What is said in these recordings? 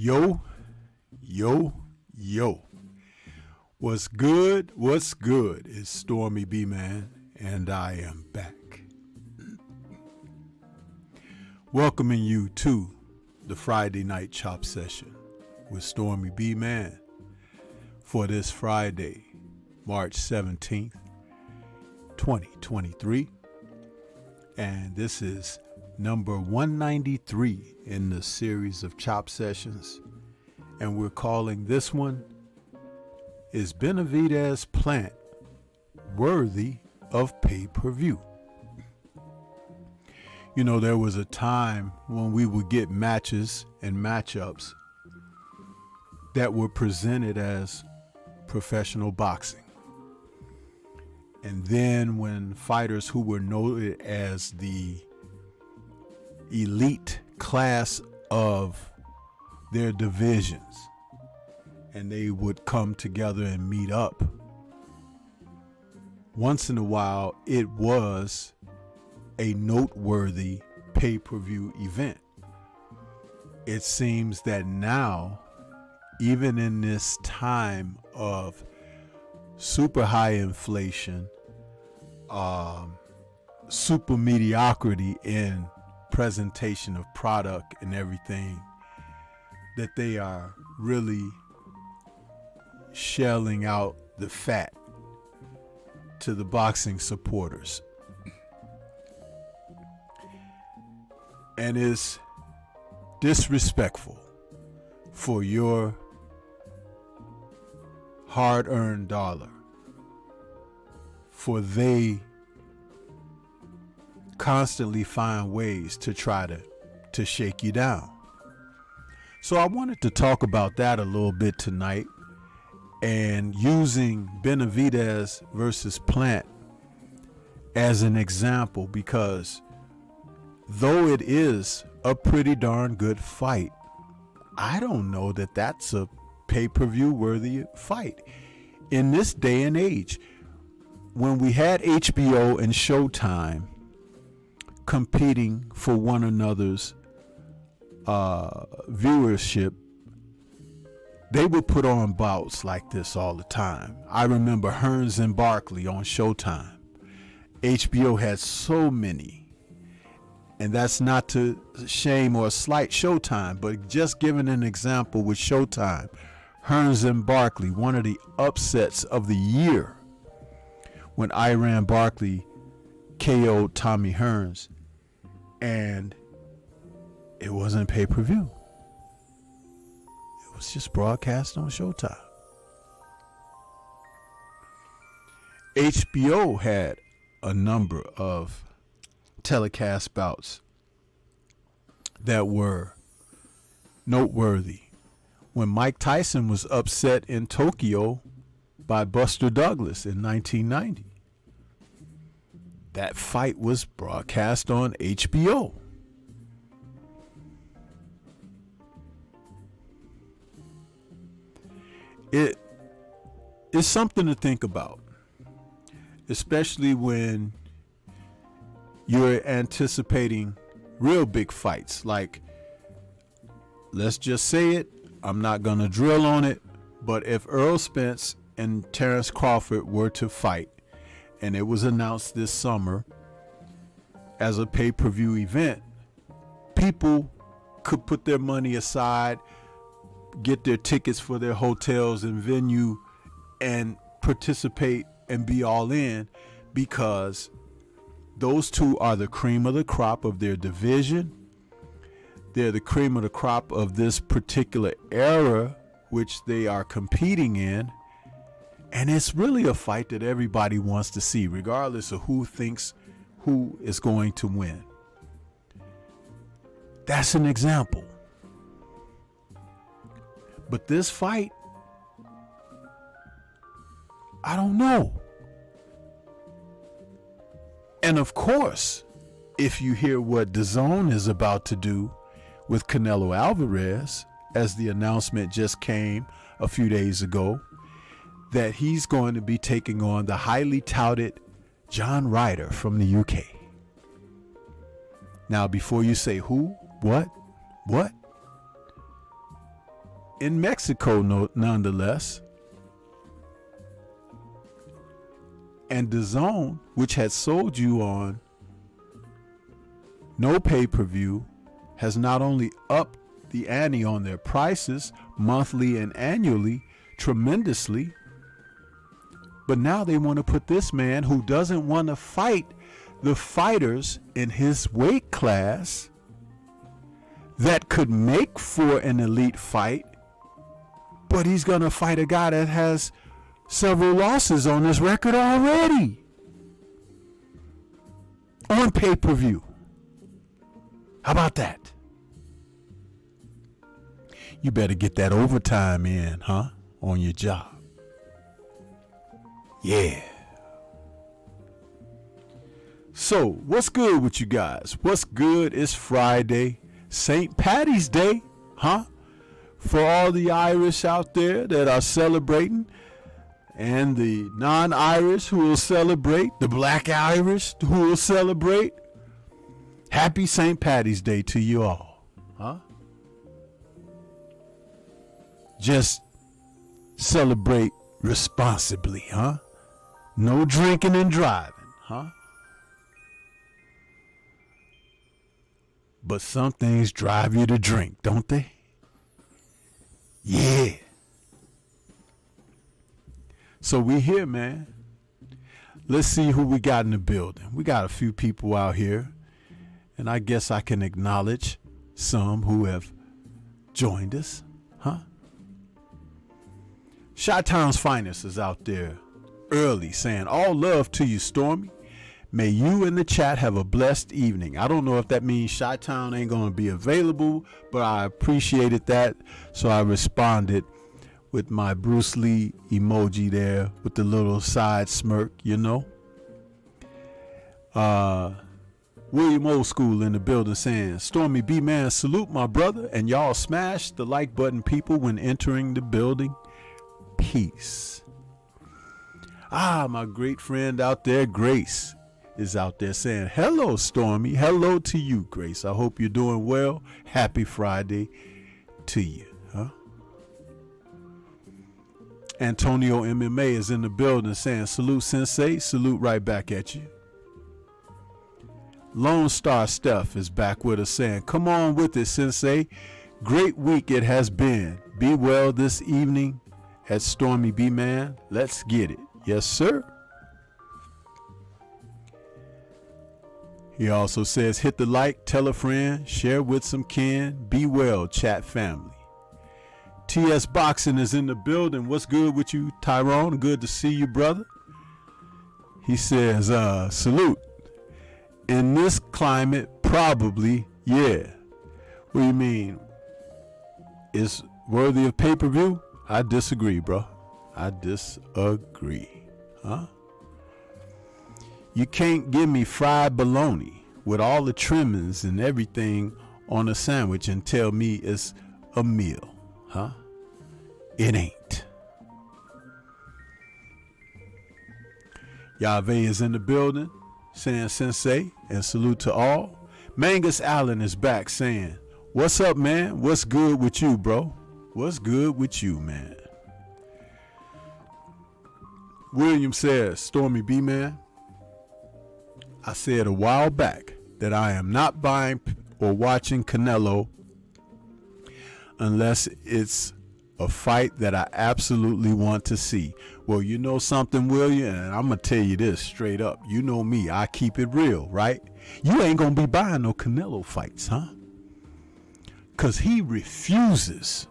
Yo, yo, yo. What's good? What's good? It's Stormybman, and I am back. Welcoming you to the Friday night chop session with Stormybman for this Friday, March 17th, 2023. And this is number 193 in the series of chop sessions. And we're calling this one, Is Benavidez Plant Worthy of Pay-Per-View? You know, there was a time when we would get matches and matchups that were presented as professional boxing. And then when fighters who were noted as the elite class of their divisions, and they would come together and meet up, once in a while it was a noteworthy pay-per-view event. It seems that now, even in this time of super high inflation, super mediocrity in presentation of product and everything, that they are really shelling out the fat to the boxing supporters. And it's disrespectful for your hard-earned dollar, for they constantly find ways to try to shake you down. So I wanted to talk about that a little bit tonight, and using Benavidez versus Plant as an example, because though it is a pretty darn good fight, I don't know that that's a pay-per-view worthy fight in this day and age. When we had HBO and Showtime competing for one another's viewership, they would put on bouts like this all the time. I remember Hearns and Barkley on Showtime. HBO had so many. And that's not to shame or slight Showtime, but just giving an example with Showtime, Hearns and Barkley, one of the upsets of the year, when Iran Barkley KO'd Tommy Hearns, and it wasn't pay-per-view. It was just broadcast on Showtime. HBO had a number of telecast bouts that were noteworthy. When Mike Tyson was upset in Tokyo by Buster Douglas in 1990, that fight was broadcast on HBO. It is something to think about, especially when you're anticipating real big fights. Like, let's just say it, I'm not going to drill on it, but if Errol Spence and Terrence Crawford were to fight, and it was announced this summer as a pay-per-view event, people could put their money aside, get their tickets for their hotels and venue, and participate and be all in, because those two are the cream of the crop of their division. They're the cream of the crop of this particular era which they are competing in. And it's really a fight that everybody wants to see, regardless of who thinks who is going to win. That's an example. But this fight, I don't know. And of course, if you hear what DAZN is about to do with Canelo Alvarez, as the announcement just came a few days ago, that he's going to be taking on the highly touted John Ryder from the UK. Now, before you say who, what, in Mexico, nonetheless. And DAZN, which had sold you on no pay-per-view, has not only upped the ante on their prices monthly and annually tremendously, but now they want to put this man who doesn't want to fight the fighters in his weight class that could make for an elite fight, but he's going to fight a guy that has several losses on his record already on pay-per-view. How about that? You better get that overtime in, huh? On your job. Yeah. So, what's good with you guys? What's good? It's Friday, St. Patty's Day, huh? For all the Irish out there that are celebrating, and the non-Irish who will celebrate, the Black Irish who will celebrate, happy St. Patty's Day to you all, huh? Just celebrate responsibly, huh? No drinking and driving, huh? But some things drive you to drink, don't they? Yeah. So we here, man. Let's see who we got in the building. We got a few people out here, and I guess I can acknowledge some who have joined us, huh? Chi-Town's finest is out there early saying, all love to you, Stormy. May you in the chat have a blessed evening. I don't know if that means Chi-Town ain't going to be available, but I appreciated that. So I responded with my Bruce Lee emoji there with the little side smirk, you know. William Old School in the building saying, Stormy B man, salute my brother, and y'all smash the like button, people, when entering the building. Peace. My great friend out there, Grace, is out there saying, hello, Stormy. Hello to you, Grace. I hope you're doing well. Happy Friday to you, huh? Antonio MMA is in the building saying, salute, Sensei. Salute right back at you. Lone Star Steph is back with us saying, come on with it, Sensei. Great week it has been. Be well this evening at Stormy B Man. Let's get it. Yes, sir. He also says, hit the like, tell a friend, share with some kin. Be well, chat family. TS Boxing is in the building. What's good with you, Tyrone? Good to see you, brother. He says, salute. In this climate, probably, yeah. What do you mean? Is worthy of pay-per-view? I disagree, bro. I disagree. Huh? You can't give me fried bologna with all the trimmings and everything on a sandwich and tell me it's a meal. Huh? It ain't. Yahweh is in the building saying Sensei and salute to all. Mangus Allen is back saying, what's up, man? What's good with you, bro? What's good with you, man? William says, Stormy B man, I said a while back that I am not buying or watching Canelo unless it's a fight that I absolutely want to see. Well, you know something, William, and I'm going to tell you this straight up. You know me, I keep it real, right? You ain't going to be buying no Canelo fights, huh? Because he refuses,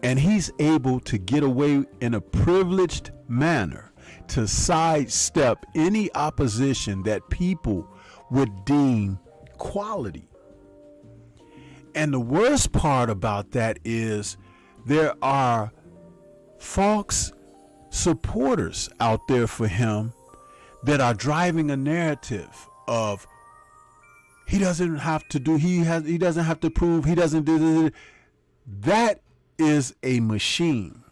and he's able to get away in a privileged manner to sidestep any opposition that people would deem quality. And the worst part about that is there are false supporters out there for him that are driving a narrative of he doesn't have to do, he doesn't have to prove, he doesn't do. That is a machine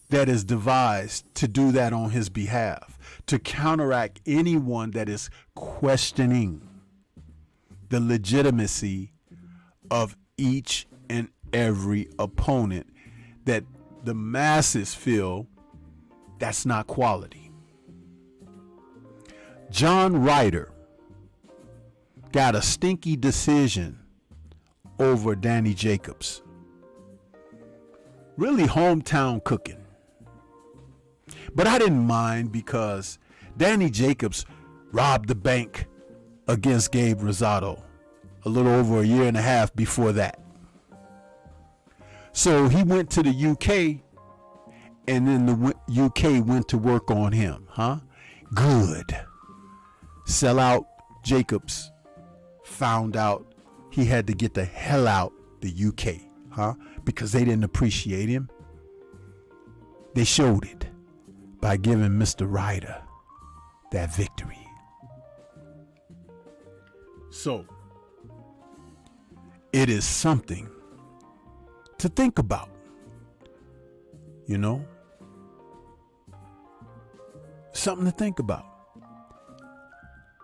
that is devised to do that on his behalf, to counteract anyone that is questioning the legitimacy of each and every opponent that the masses feel that's not quality. John Ryder got a stinky decision over Danny Jacobs. Really hometown cooking. But I didn't mind because Danny Jacobs robbed the bank against Gabe Rosado a little over a year and a half before that. So he went to the UK, and then the UK went to work on him, Good. Sellout Jacobs found out he had to get the hell out the UK, because they didn't appreciate him. They showed it by giving Mr. Ryder that victory. So, it is something to think about, something to think about.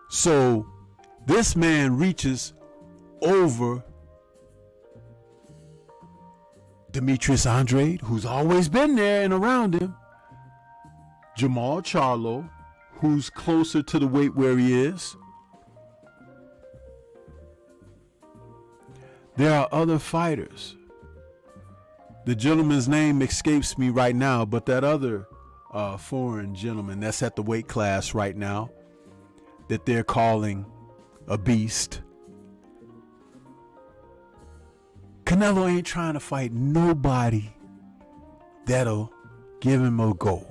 So this man reaches over Demetrius Andrade, who's always been there and around him, Jamal Charlo, who's closer to the weight where he is. There are other fighters. The gentleman's name escapes me right now, but that other foreign gentleman that's at the weight class right now that they're calling a beast. Canelo ain't trying to fight nobody that'll give him a go.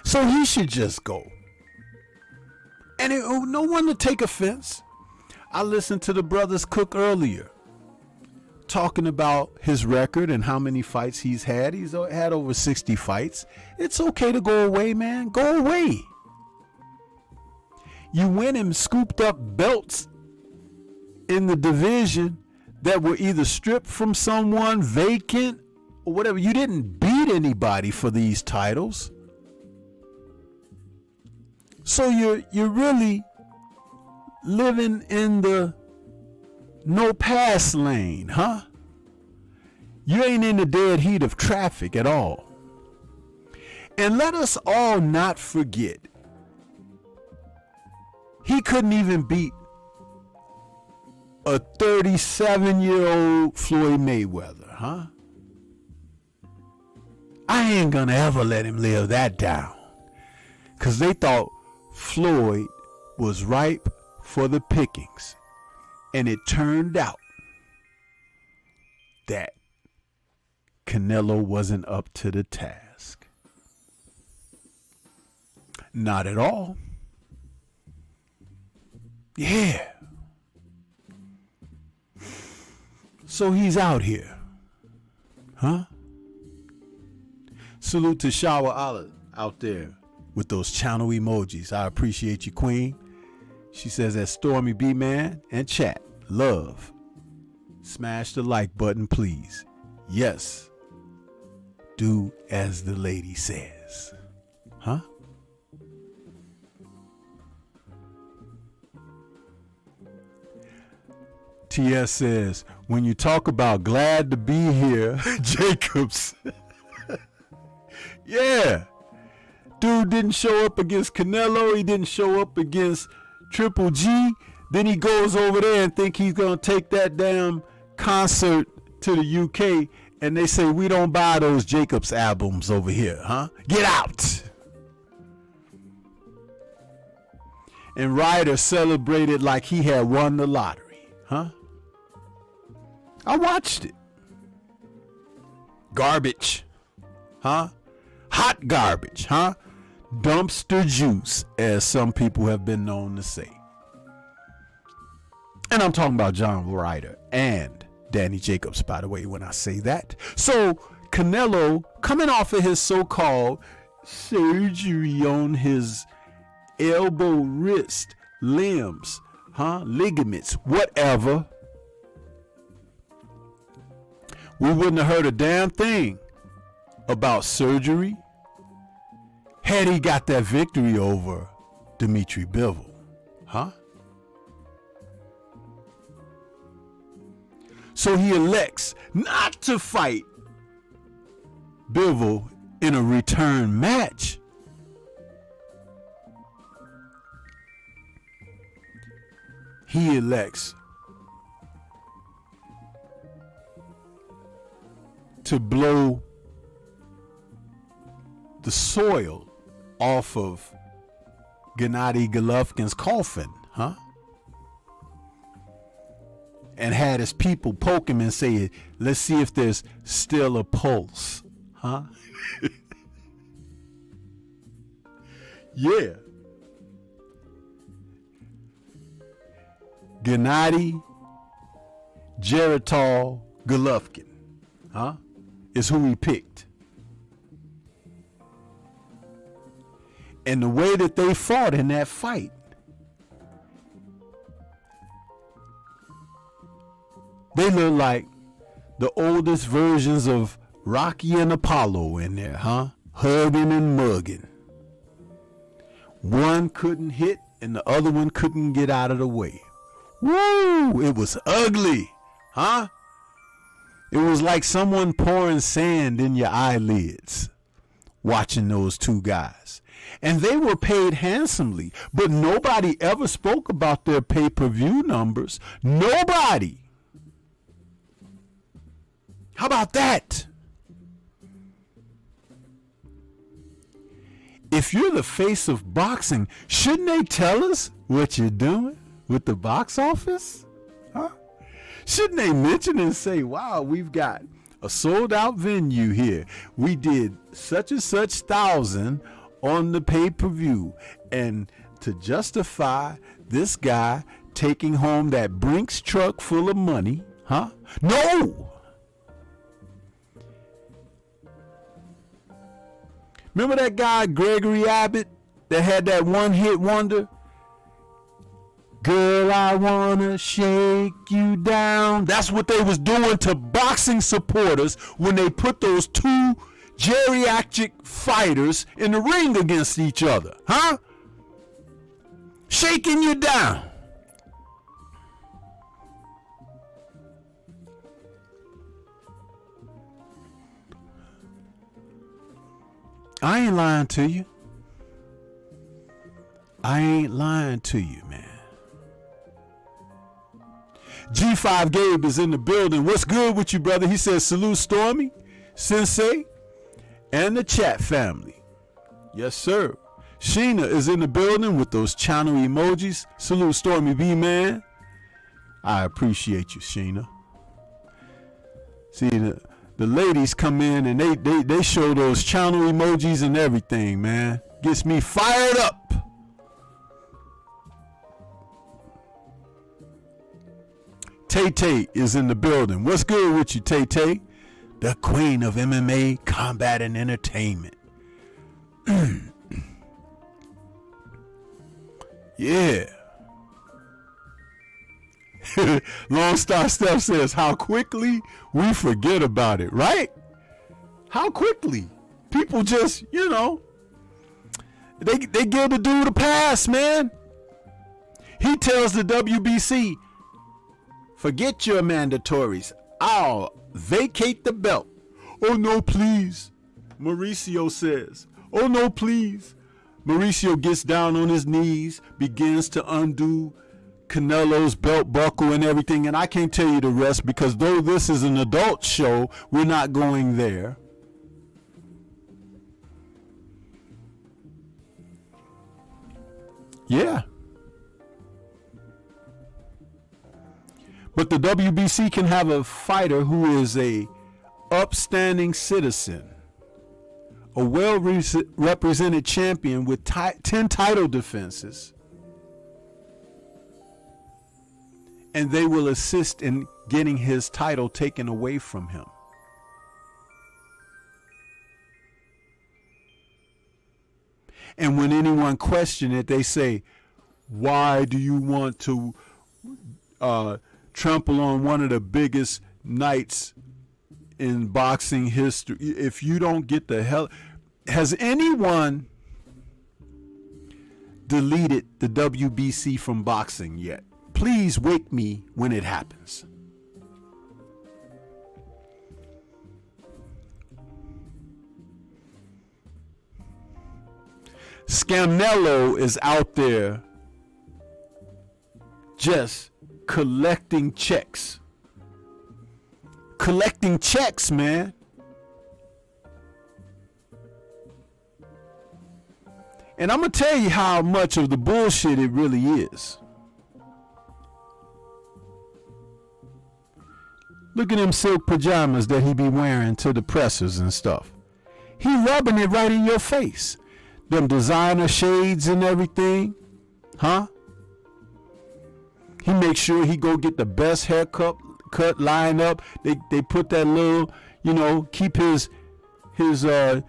So he should just go. And no one to take offense. I listened to the brothers Cook earlier talking about his record and how many fights he's had. He's had over 60 fights. It's okay to go away, man. Go away. You went and scooped up belts in the division that were either stripped from someone, vacant, or whatever. You didn't beat anybody for these titles. So you're really living in the no pass lane, You ain't in the dead heat of traffic at all. And let us all not forget, he couldn't even beat a 37-year-old Floyd Mayweather, I ain't gonna ever let him live that down. Because they thought Floyd was ripe for the pickings. And it turned out that Canelo wasn't up to the task. Not at all. Yeah. So he's out here. Salute to Shower Olive out there with those channel emojis. I appreciate you, Queen. She says that Stormybman and chat. Love. Smash the like button, please. Yes. Do as the lady says. TS says, when you talk about glad to be here, Jacobs. Yeah. Dude didn't show up against Canelo. He didn't show up against Triple G. Then he goes over there and think he's going to take that damn concert to the UK. And they say, we don't buy those Jacobs albums over here, Get out. And Ryder celebrated like he had won the lottery, I watched it. Garbage, Hot garbage, Dumpster juice, as some people have been known to say. And I'm talking about John Ryder and Danny Jacobs, by the way, when I say that. So Canelo, coming off of his so-called surgery on his elbow, wrist, limbs, ligaments, whatever, we wouldn't have heard a damn thing about surgery had he got that victory over Dimitri Bivol, So he elects not to fight Bivol in a return match. He elects to blow the soil off of Gennady Golovkin's coffin, huh? And had his people poke him and say, let's see if there's still a pulse, huh? Yeah. Gennady Geritol Golovkin, huh? Is who he picked. And the way that they fought in that fight, they look like the oldest versions of Rocky and Apollo in there, huh? Hugging and mugging. One couldn't hit and the other one couldn't get out of the way. Woo! It was ugly, huh? It was like someone pouring sand in your eyelids watching those two guys. And they were paid handsomely, but nobody ever spoke about their pay-per-view numbers. Nobody. How about that? If you're the face of boxing, shouldn't they tell us what you're doing with the box office? Huh? Shouldn't they mention and say, wow, we've got a sold out venue here. We did such and such thousand on the pay-per-view. And to justify this guy taking home that Brinks truck full of money, huh? No! Remember that guy, Gregory Abbott, that had that one-hit wonder? Girl, I wanna shake you down. That's what they was doing to boxing supporters when they put those two geriatric fighters in the ring against each other, huh? Shaking you down. I ain't lying to you. I ain't lying to you, man. G5 Gabe is in the building. What's good with you, brother? He says, salute Stormy, Sensei, and the chat family. Yes, sir. Sheena is in the building with those channel emojis. Salute Stormy B, man. I appreciate you, Sheena. See, the ladies come in and they show those channel emojis and everything, man. Gets me fired up. Tay-Tay is in the building. What's good with you, Tay-Tay? The queen of MMA, combat, and entertainment. Yeah. Lone Star Steph says, how quickly we forget about it, right? How quickly. People just, they give the dude a pass, man. He tells the WBC, forget your mandatories. I'll vacate the belt. Oh, no, please. Mauricio says, oh, no, please. Mauricio gets down on his knees, begins to undo Canelo's belt buckle and everything. And I can't tell you the rest because though this is an adult show, we're not going there. Yeah. But the WBC can have a fighter who is a upstanding citizen, a well-represented champion with 10 title defenses, and they will assist in getting his title taken away from him. And when anyone questions it, they say, why do you want to trample on one of the biggest nights in boxing history if you don't get the hell? Has anyone deleted the WBC from boxing yet? Please wake me when it happens. Scamnello is out there just collecting checks. Collecting checks, man. And I'm going to tell you how much of the bullshit it really is. Look at them silk pajamas that he be wearing to the pressers and stuff. He rubbing it right in your face. Them designer shades and everything. Huh? He makes sure he go get the best haircut line up. They put that little, keep his red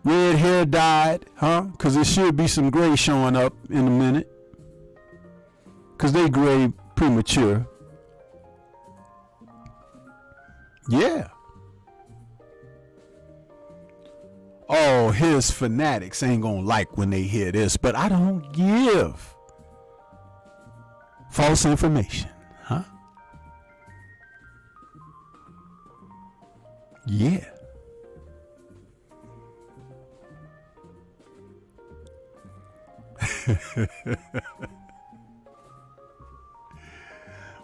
hair dyed, huh? Because there should be some gray showing up in a minute. Because they gray premature. Yeah. Oh, his fanatics ain't gonna like when they hear this, but I don't give false information, huh? Yeah.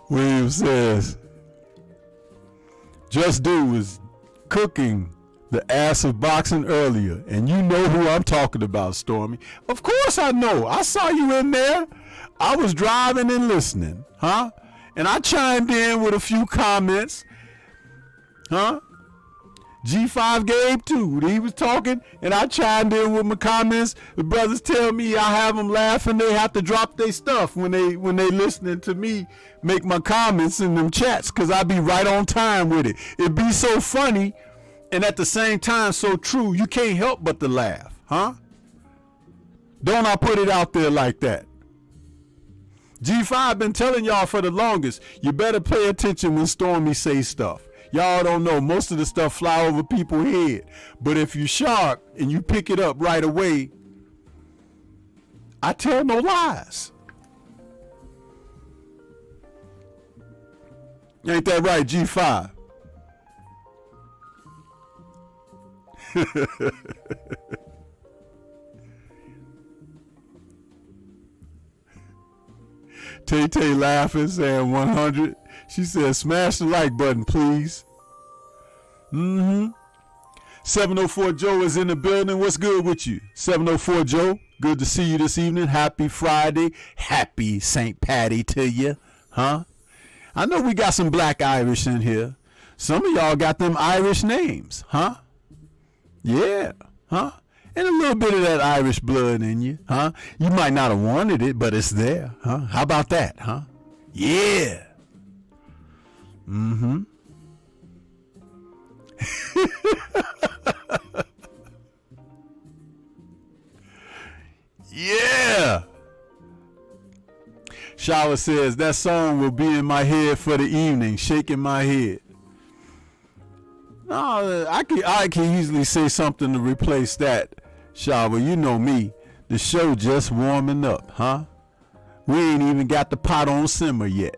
William says, Just Do was cooking the ass of boxing earlier, and you know who I'm talking about, Stormy. Of course I know. I saw you in there. I was driving and listening, huh? And I chimed in with a few comments, huh? G5 Gabe too. He was talking, and I chimed in with my comments. The brothers tell me I have them laughing. They have to drop their stuff when they listening to me make my comments in them chats, because I be right on time with it. It be so funny, and at the same time so true. You can't help but to laugh, huh? Don't I put it out there like that? G5 been telling y'all for the longest, you better pay attention when Stormy say stuff. Y'all don't know, most of the stuff fly over people's head. But if you sharp and you pick it up right away, I tell no lies. Ain't that right, G5? Tay Tay laughing, saying 100. She said, smash the like button, please. 704 Joe is in the building. What's good with you? 704 Joe, good to see you this evening. Happy Friday. Happy St. Patty to you. Huh? I know we got some black Irish in here. Some of y'all got them Irish names. Huh? Yeah. Huh? And a little bit of that Irish blood in you. Huh? You might not have wanted it, but it's there. Huh? How about that? Huh? Yeah. Yeah. Shower says that song will be in my head for the evening, shaking my head. No, I can easily say something to replace that. Shower, you know me. The show just warming up, huh? We ain't even got the pot on simmer yet.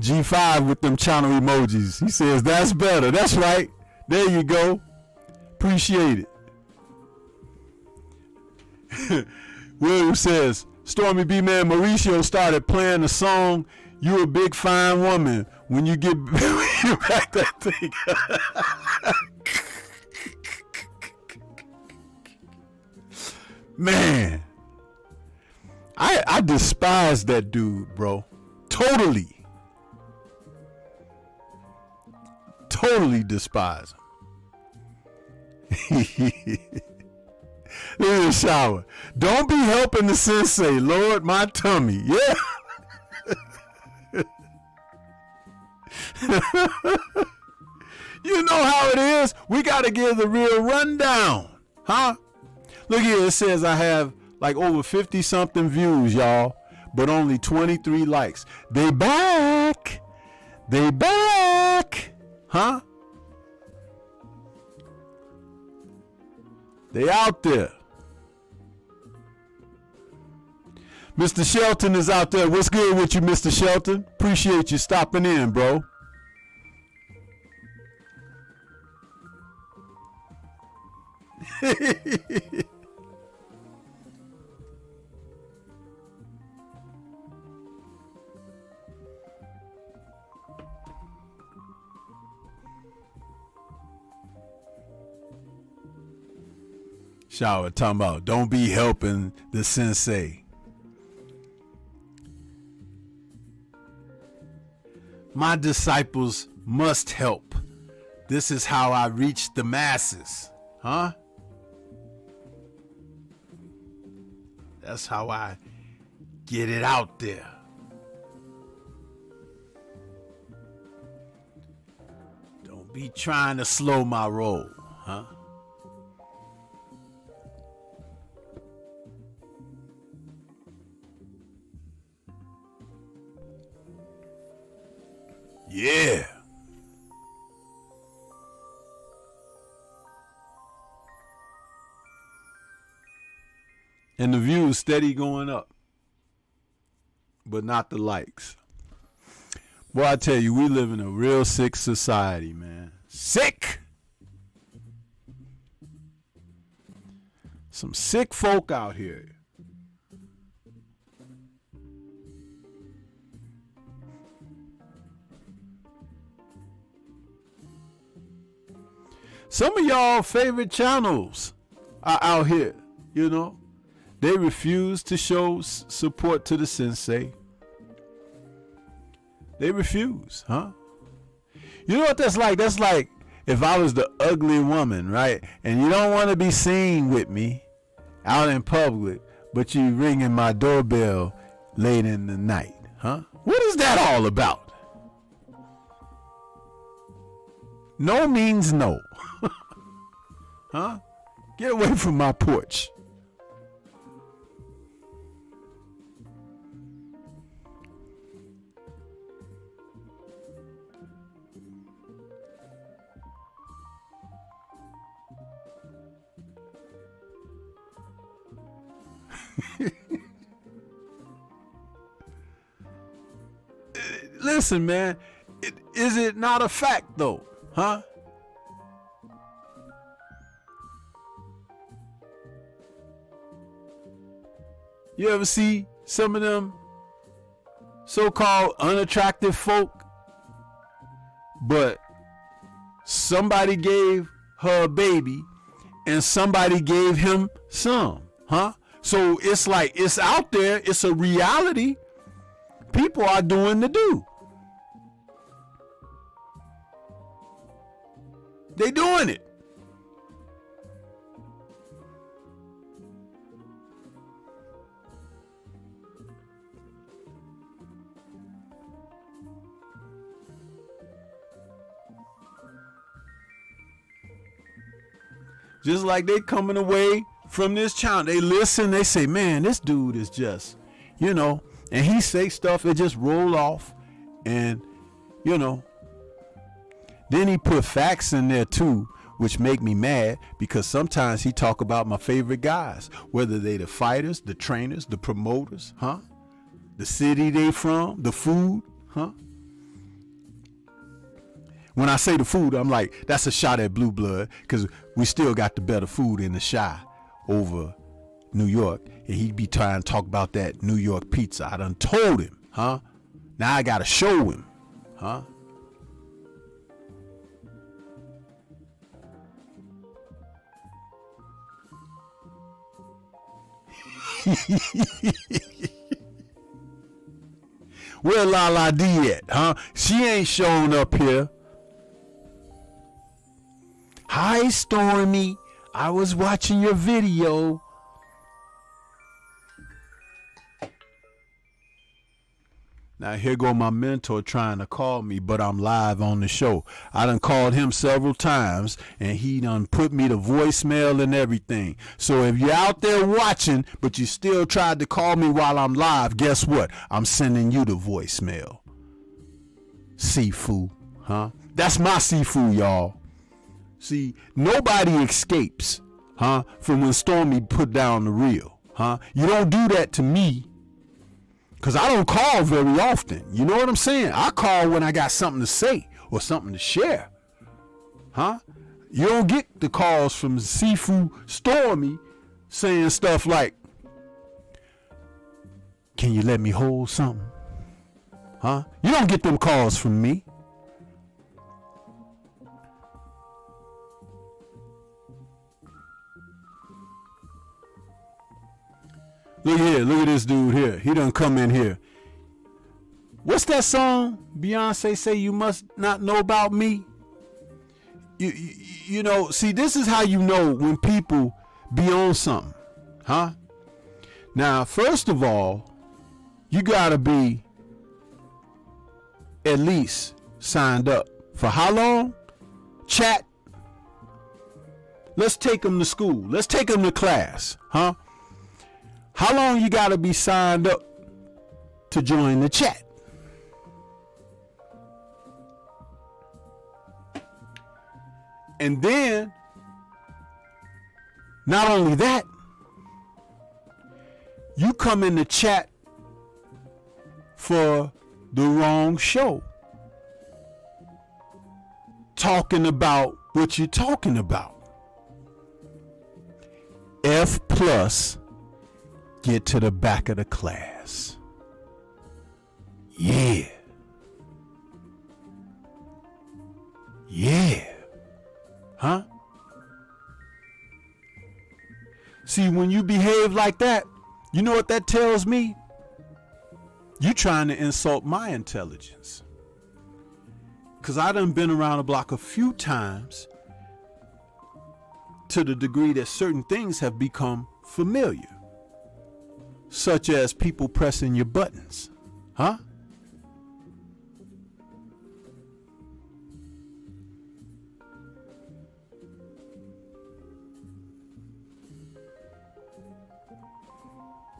G5 with them channel emojis. He says, that's better. That's right. There you go. Appreciate it. William says, Stormy B Man Mauricio started playing the song You a Big Fine Woman when you get back that thing. Man, I despise that dude, bro. Totally despise him. Look at the shower. Don't be helping the sensei, Lord, my tummy. Yeah. You know how it is. We got to give the real rundown. Huh? Look here. It says I have like over 50 something views, y'all, but only 23 likes. They back. Huh? They out there. Mr. Shelton is out there. What's good with you, Mr. Shelton? Appreciate you stopping in, bro. Shower talking about don't be helping the sensei. My disciples must help. This is how I reach the masses. Huh? That's how I get it out there. Don't be trying to slow my roll, huh? Yeah. And the views steady going up, but not the likes. Boy, I tell you, we live in a real sick society, man. Sick. Some sick folk out here. Some of y'all favorite channels are out here, you know. They refuse to show support to the sensei. They refuse, huh? You know what that's like? That's like if I was the ugly woman, right? And you don't want to be seen with me out in public, but you ringing my doorbell late in the night, huh? What is that all about? No means no. Huh? Get away from my porch. Listen, man, is it not a fact though? Huh? You ever see some of them so-called unattractive folk, but somebody gave her a baby and somebody gave him some, huh? So it's like, it's out there. It's a reality. People are doing the do. They doing it. Just like they coming away from this channel. They listen, they say, man, this dude is just, you know, and he say stuff, it just roll off. And, you know, then he put facts in there too, which make me mad because sometimes he talk about my favorite guys, whether they the fighters, the trainers, the promoters, huh? The city they from, the food, huh? When I say the food, I'm like, that's a shot at Blue Blood because we still got the better food in the Chi over New York. And he'd be trying to talk about that New York pizza. I done told him, huh? Now I got to show him, huh? Where La La D at, huh? She ain't showing up here. Hi, Stormy. I was watching your video. Now here go my mentor trying to call me, but I'm live on the show. I done called him several times, and he done put me the voicemail and everything. So if you're out there watching, but you still tried to call me while I'm live, guess what? I'm sending you the voicemail. Sifu, huh? That's my Sifu, y'all. See, nobody escapes, huh, from when Stormy put down the reel, huh? You don't do that to me, because I don't call very often. You know what I'm saying? I call when I got something to say or something to share, huh? You don't get the calls from Sifu Stormy saying stuff like, can you let me hold something? Huh? You don't get them calls from me. Look here, look at this dude here. He done come in here. What's that song Beyonce say you must not know about me? You know, see, this is how you know when people be on something, huh? Now, first of all, you gotta be at least signed up for how long? Chat. Let's take them to school. Let's take them to class, huh? How long you gotta be signed up to join the chat? And then, not only that, you come in the chat for the wrong show, talking about what you're talking about. F plus, get to the back of the class. Yeah. Yeah. Huh? See, when you behave like that, you know what that tells me? You trying to insult my intelligence. Because I done been around the block a few times to the degree that certain things have become familiar. Such as people pressing your buttons. Huh?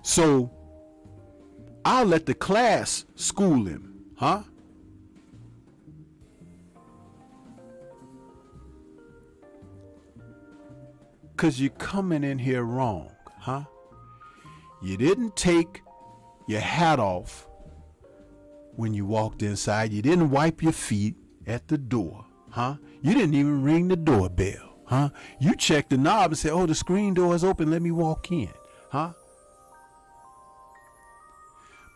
So I'll let the class school him, huh? Because you're coming in here wrong, huh? You didn't take your hat off when you walked inside. You didn't wipe your feet at the door, huh? You didn't even ring the doorbell, huh? You checked the knob and said, oh, the screen door is open. Let me walk in, huh?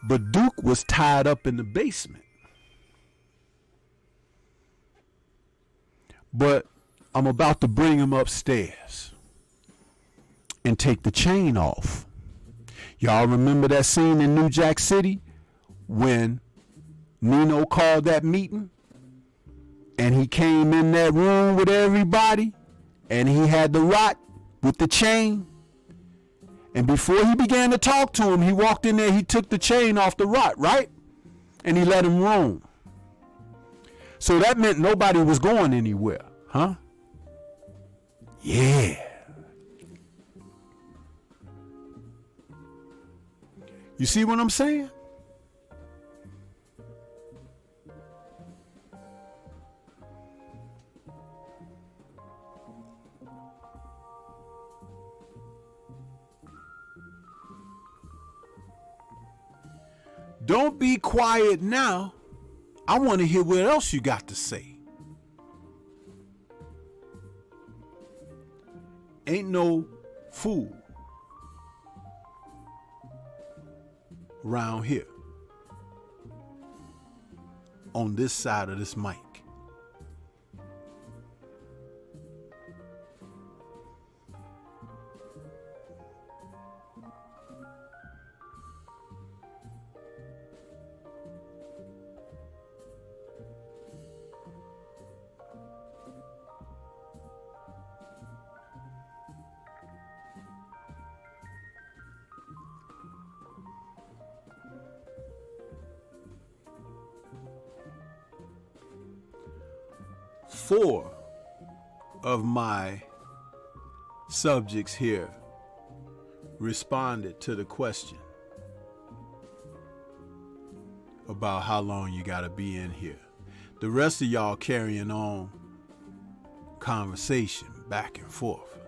But Duke was tied up in the basement. But I'm about to bring him upstairs and take the chain off. Y'all remember that scene in New Jack City when Nino called that meeting and he came in that room with everybody and he had the rot with the chain? And before he began to talk to him, he walked in there, he took the chain off the rot, right? And he let him roam. So that meant nobody was going anywhere, huh? Yeah. You see what I'm saying? Don't be quiet now. I want to hear what else you got to say. Ain't no fool around here on this side of this mic. Four of my subjects here responded to the question about how long you got to be in here. The rest of y'all carrying on conversation back and forth.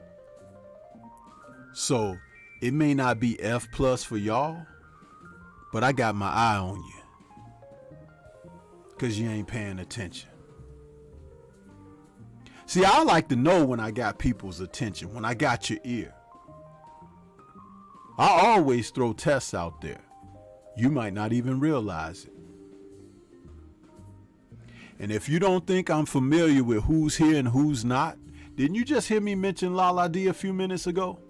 So it may not be F plus for y'all, but I got my eye on you because you ain't paying attention. See, I like to know when I got people's attention, when I got your ear. I always throw tests out there. You might not even realize it. And if you don't think I'm familiar with who's here and who's not, didn't you just hear me mention Lala D a few minutes ago?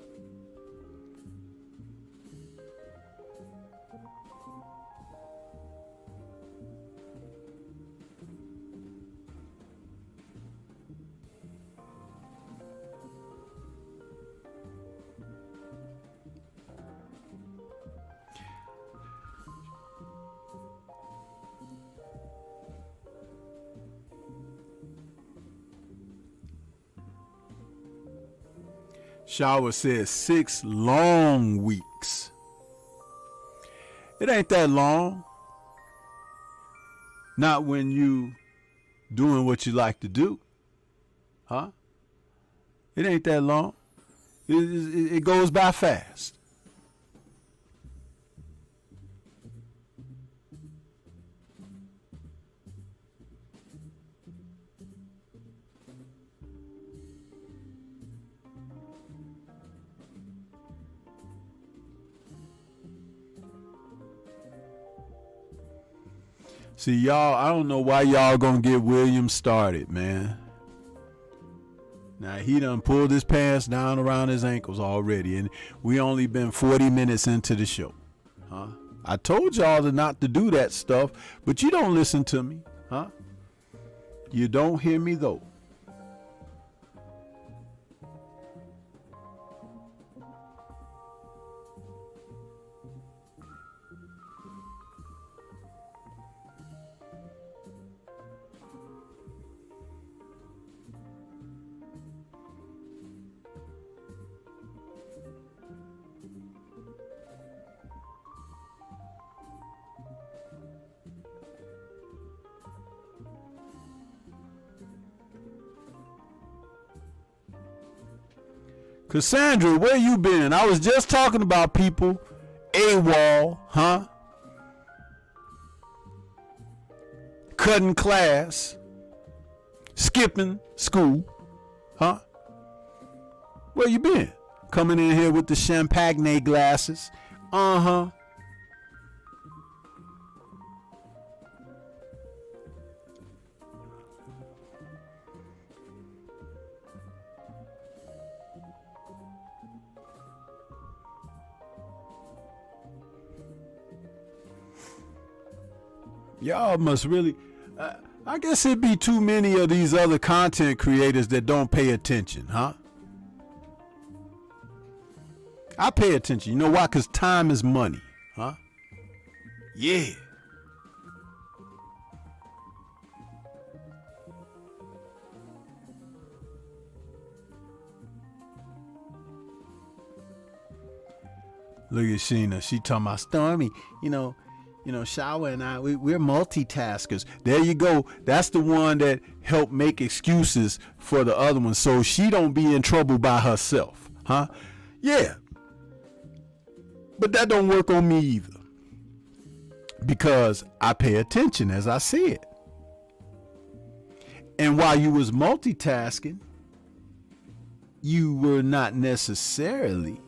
Shower says 6 long weeks. It ain't that long. Not when you doing what you like to do. Huh? It ain't that long. It goes by fast. See, y'all, I don't know why y'all gonna get William started, man. Now, he done pulled his pants down around his ankles already, and we only been 40 minutes into the show. Huh? I told y'all not to do that stuff, but you don't listen to me. Huh? You don't hear me, though. Cassandra, where you been? I was just talking about people AWOL, huh? Cutting class, skipping school, huh? Where you been? Coming in here with the champagne glasses, uh-huh. Y'all must really, I guess it'd be too many of these other content creators that don't pay attention, huh? I pay attention. You know why? Because time is money, huh? Yeah. Look at Sheena. She talking about Stormy, you know, Shower and I, we're multitaskers. There you go. That's the one that helped make excuses for the other one so she don't be in trouble by herself. Huh? Yeah. But that don't work on me either. Because I pay attention, as I said. And while you was multitasking, you were not necessarily,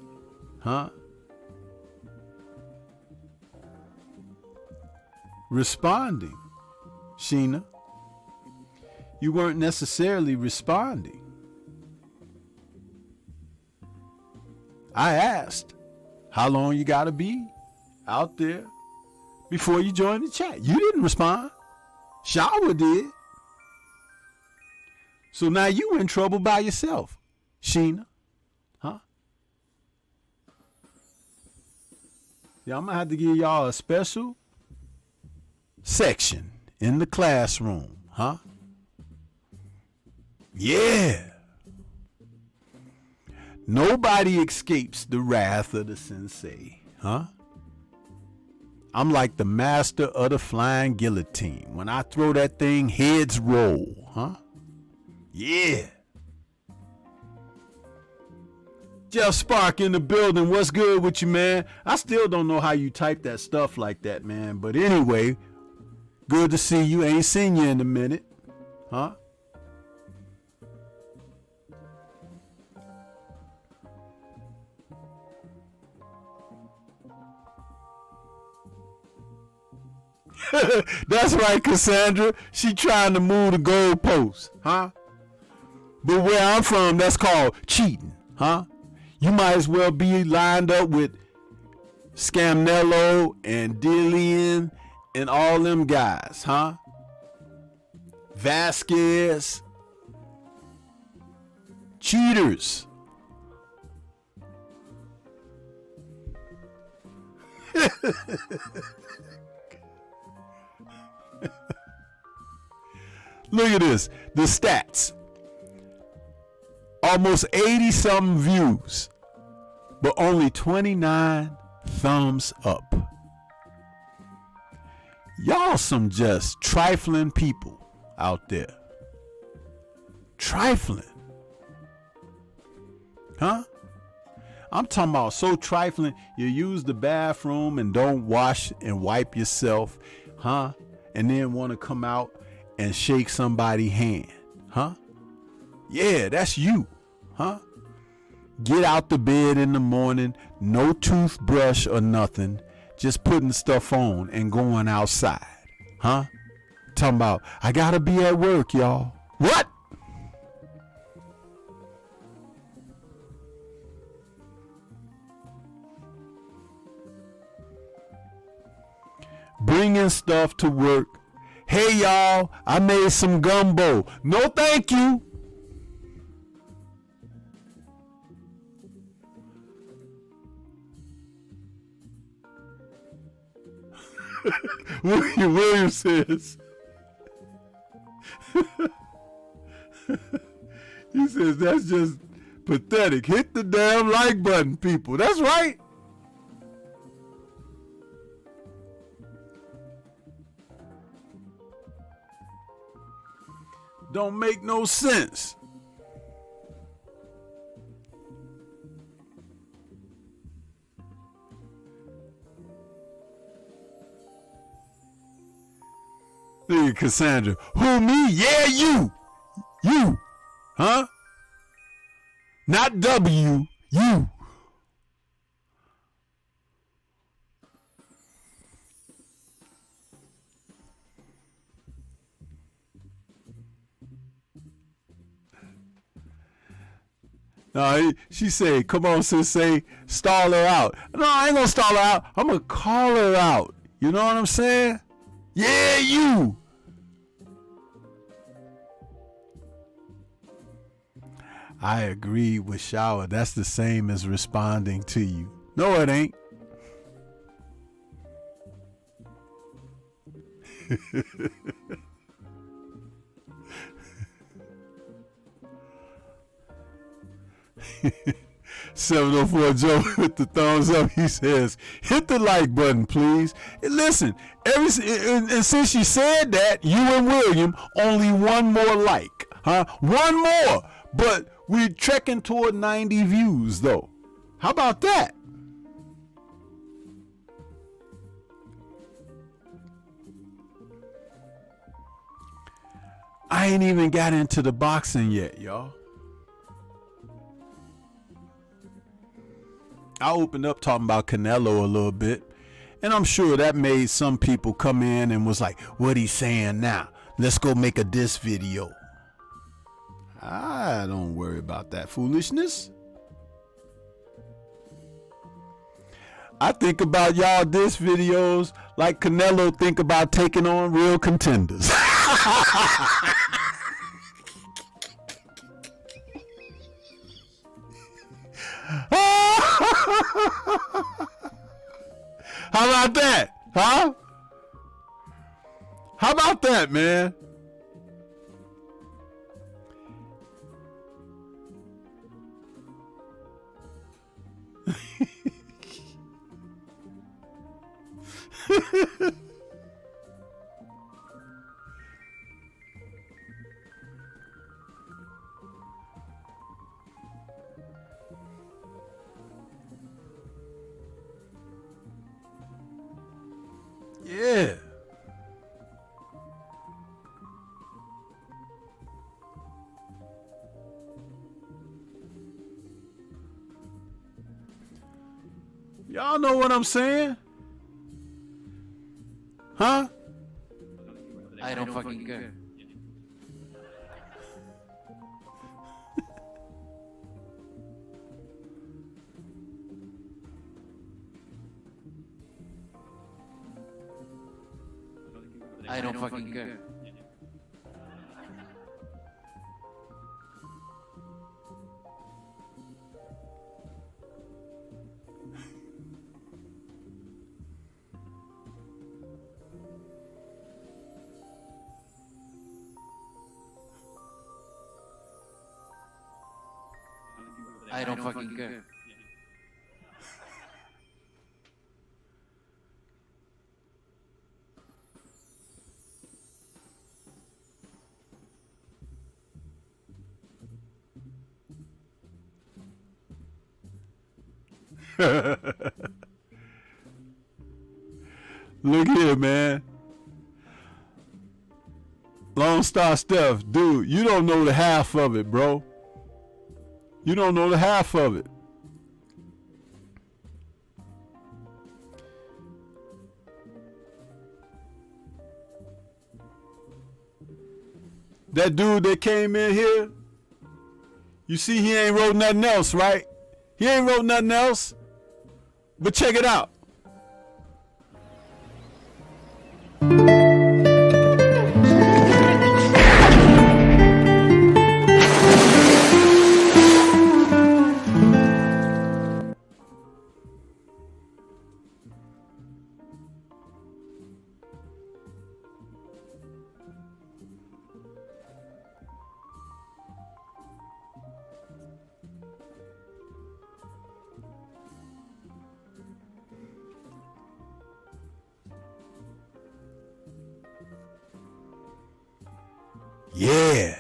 responding, Sheena. You weren't necessarily responding. I asked, how long you gotta be out there before you join the chat? You didn't respond. Shower did. So now you in trouble by yourself, Sheena. Huh? Yeah, I'm gonna have to give y'all a special section in the classroom, huh? Yeah. Nobody escapes the wrath of the sensei, huh? I'm like the master of the flying guillotine. When I throw that thing, heads roll, huh? Yeah. Jeff Spark in the building. What's good with you, man? I still don't know how you type that stuff like that, man. But anyway, good to see you. Ain't seen you in a minute. Huh? That's right, Cassandra. She trying to move the goalposts, huh? But where I'm from, that's called cheating, huh? You might as well be lined up with Scamnello and Dillian and all them guys, huh? Vasquez. Cheaters. Look at this. The stats. Almost 80 something views, but only 29 thumbs up. Y'all some just trifling people out there. Trifling. Huh? I'm talking about so trifling, you use the bathroom and don't wash and wipe yourself, huh? And then want to come out and shake somebody's hand, huh? Yeah, that's you, huh? Get out the bed in the morning, no toothbrush or nothing, just putting stuff on and going outside, huh? Talking about, I gotta be at work, y'all. What? Bringing stuff to work. Hey y'all, I made some gumbo. No thank you. William says, he says, that's just pathetic. Hit the damn like button, people. That's right. Don't make no sense. Look at Cassandra. Who, me? Yeah, you. You. Huh? Not W. You. No, she said, come on, sis, say, stall her out. No, I ain't gonna stall her out. I'm gonna call her out. You know what I'm saying? Yeah, you. I agree with Shower. That's the same as responding to you. No, it ain't. $704 Joe with the thumbs up. He says, hit the like button, please. And listen, and since you said that, you and William, only one more like. Huh? One more. But we're trekking toward 90 views, though. How about that? I ain't even got into the boxing yet, y'all. I opened up talking about Canelo a little bit, and I'm sure that made some people come in and was like, what he's saying now? Let's go make a diss video. I don't worry about that foolishness. I think about y'all diss videos like Canelo think about taking on real contenders. How about that? Huh? How about that, man? Yeah. Y'all know what I'm saying? Huh? I don't fucking care. I don't fucking care. I don't fucking care. Look here, man. Lone Star Steph, dude, you don't know the half of it, bro. You don't know the half of it. That dude that came in here, you see he ain't wrote nothing else, right? He ain't wrote nothing else. But check it out. Yeah.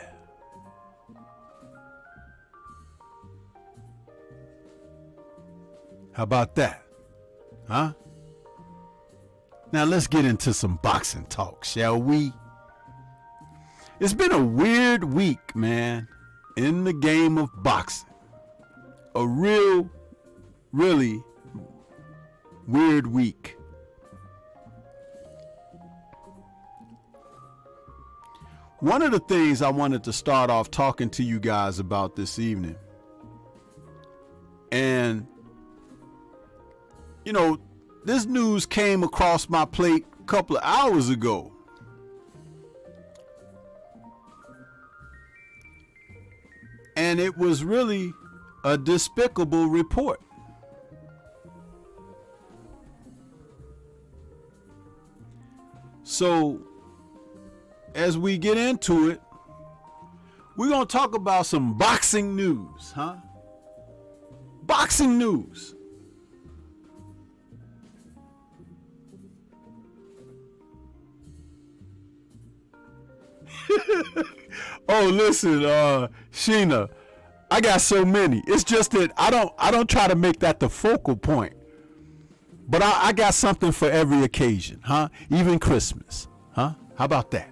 How about that? Huh? Now let's get into some boxing talk, shall we? It's been a weird week, man, in the game of boxing. A really weird week. One of the things I wanted to start off talking to you guys about this evening, and you know, this news came across my plate a couple of hours ago. And it was really a despicable report. So, as we get into it, we're going to talk about some boxing news, huh? Boxing news. Oh, listen, Sheena, I got so many. It's just that I don't try to make that the focal point. But I got something for every occasion, huh? Even Christmas, huh? How about that?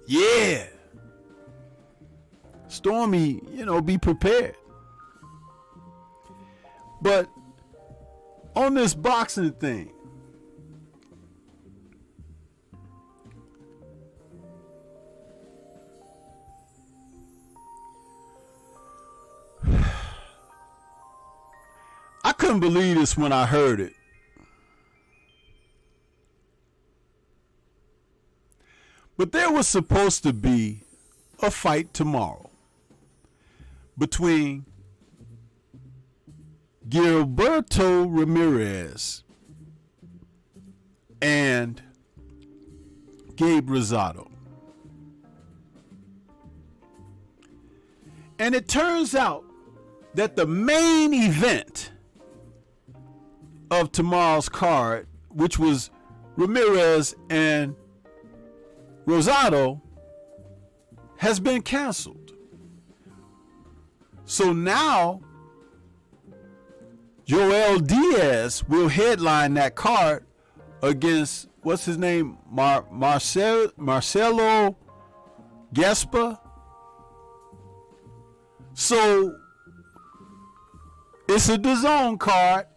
Yeah. Stormy, be prepared. But on this boxing thing, I couldn't believe this when I heard it. But there was supposed to be a fight tomorrow between Gilberto Ramirez and Gabe Rosado. And it turns out that the main event of tomorrow's card, which was Ramirez and Rosado, has been canceled. So now Joel Diaz will headline that card against, what's his name, Marcelo Gaspa. So it's a DAZN card.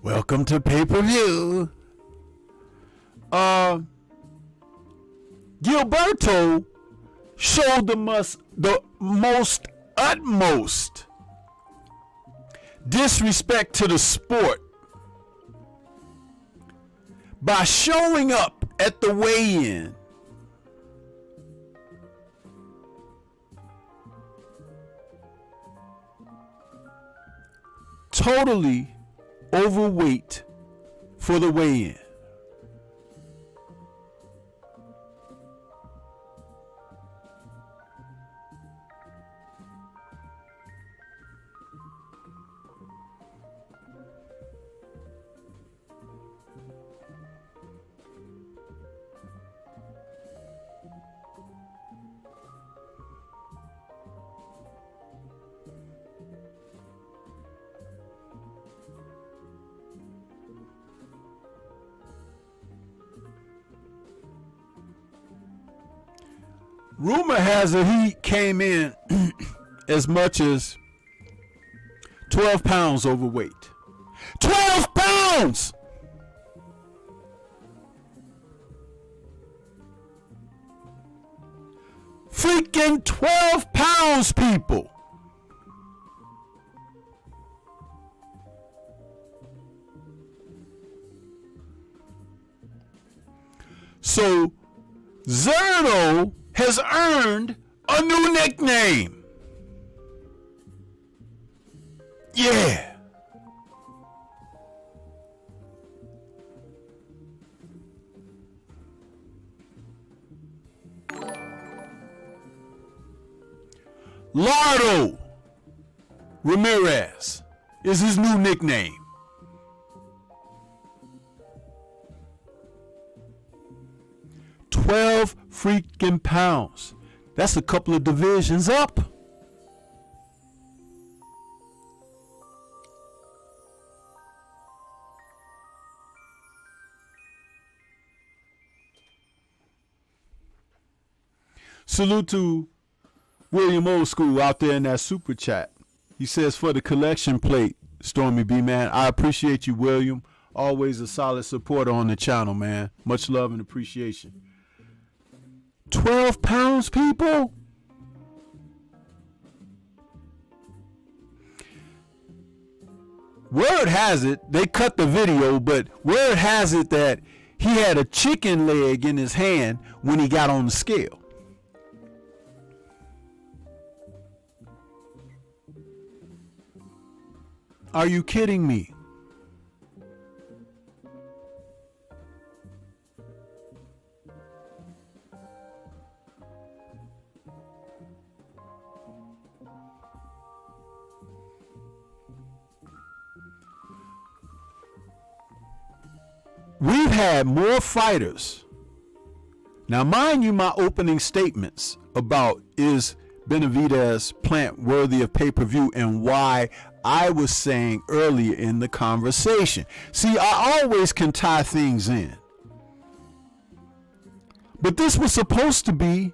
Welcome to pay-per-view. Gilberto showed the most utmost disrespect to the sport by showing up at the weigh-in totally overweight for the weigh-in. Rumor has it he came in as much as 12 pounds overweight. 12 pounds! Freaking 12 pounds, people! So, Zerto has earned a new nickname. Yeah. Lardo Ramirez is his new nickname. $12 freaking pounds. That's a couple of divisions up. Salute to William Old School out there in that super chat. He says, for the collection plate, Stormybman. I appreciate you, William. Always a solid supporter on the channel, man. Much love and appreciation. 12 pounds, people? Word has it, they cut the video, but word has it that he had a chicken leg in his hand when he got on the scale. Are you kidding me? We've had more fighters. Now, mind you, my opening statements about is Benavidez plant worthy of pay-per-view and why I was saying earlier in the conversation. See, I always can tie things in. But this was supposed to be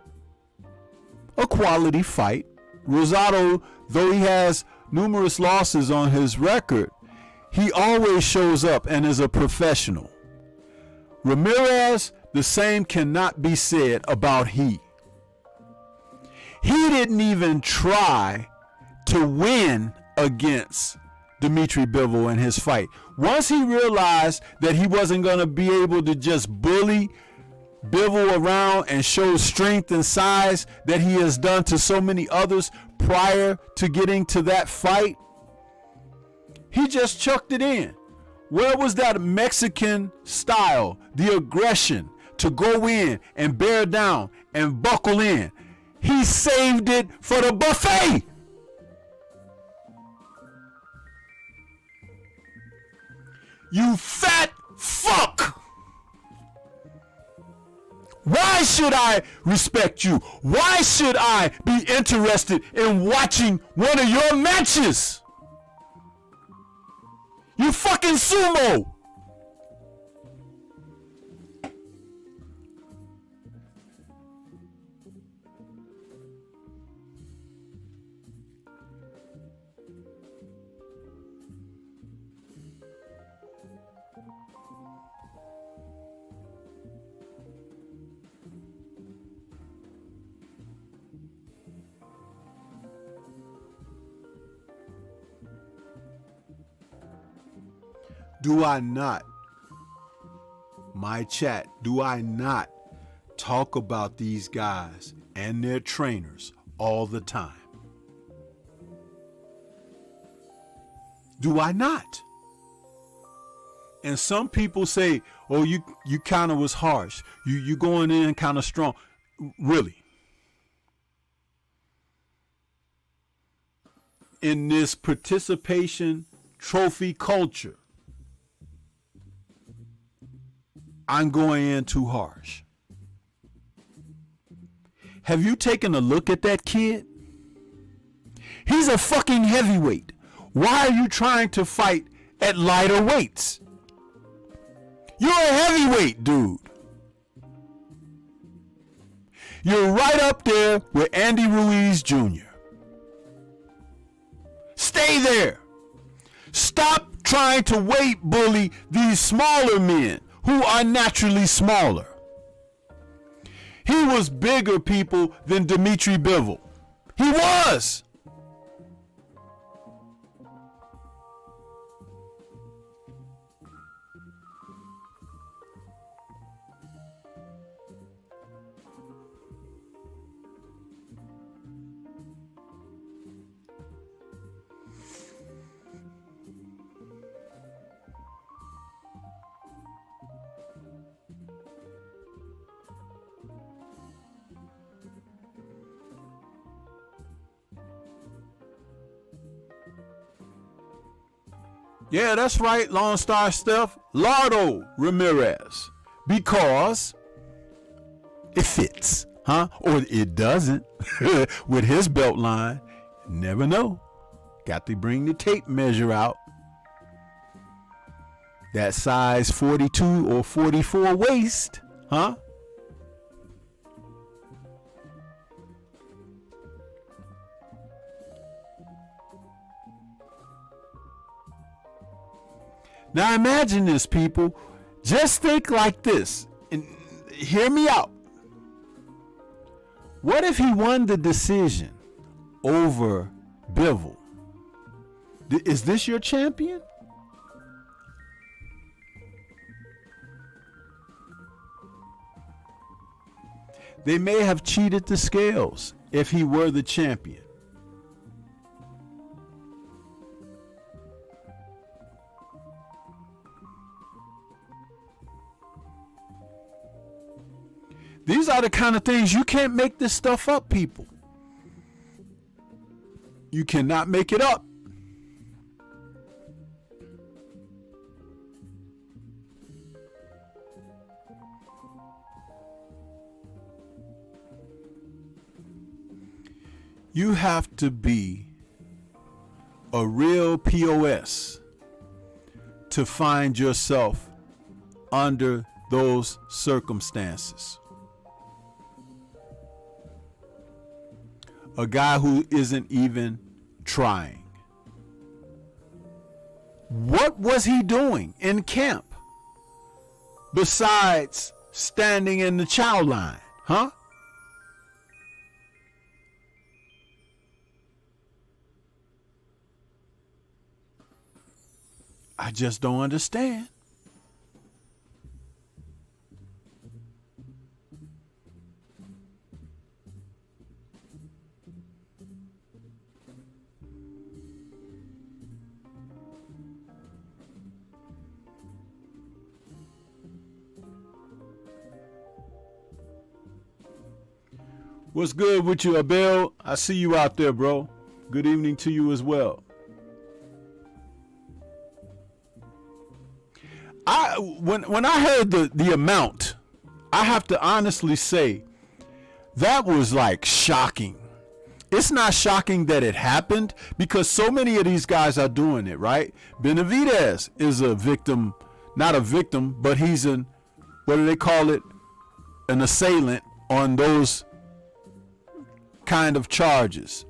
a quality fight. Rosado, though he has numerous losses on his record, he always shows up and is a professional. Ramirez, the same cannot be said about he. He didn't even try to win against Dimitri Bivol in his fight. Once he realized that he wasn't going to be able to just bully Bivol around and show strength and size that he has done to so many others prior to getting to that fight, he just chucked it in. Where was that Mexican style, the aggression to go in and bear down and buckle in? He saved it for the buffet. You fat fuck. Why should I respect you? Why should I be interested in watching one of your matches? You fucking sumo. Do I not, my chat, do I not talk about these guys and their trainers all the time? Do I not? And some people say, oh, you kind of was harsh. You going in kind of strong. Really? In this participation trophy culture, I'm going in too harsh. Have you taken a look at that kid? He's a fucking heavyweight. Why are you trying to fight at lighter weights? You're a heavyweight, dude. You're right up there with Andy Ruiz Jr. Stay there. Stop trying to weight bully these smaller men who are naturally smaller. He was bigger, people, than Dmitry Bivol. He was. Yeah, that's right, Lone Star Steph. Lardo Ramirez. Because it fits, huh? Or it doesn't. With his belt line, never know. Got to bring the tape measure out. That size 42 or 44 waist, huh? Now imagine this, people. Just think like this, and hear me out. What if he won the decision over Bivol? Is this your champion? They may have cheated the scales if he were the champion. These are the kind of things, you can't make this stuff up, people. You cannot make it up. You have to be a real POS to find yourself under those circumstances. A guy who isn't even trying. What was he doing in camp besides standing in the chow line, huh? I just don't understand. What's good with you, Abel? I see you out there, bro. Good evening to you as well. When I heard the amount, I have to honestly say that was like shocking. It's not shocking that it happened because so many of these guys are doing it, right? Benavidez is a victim, not a victim, but he's an, what do they call it? An assailant on those kind of charges.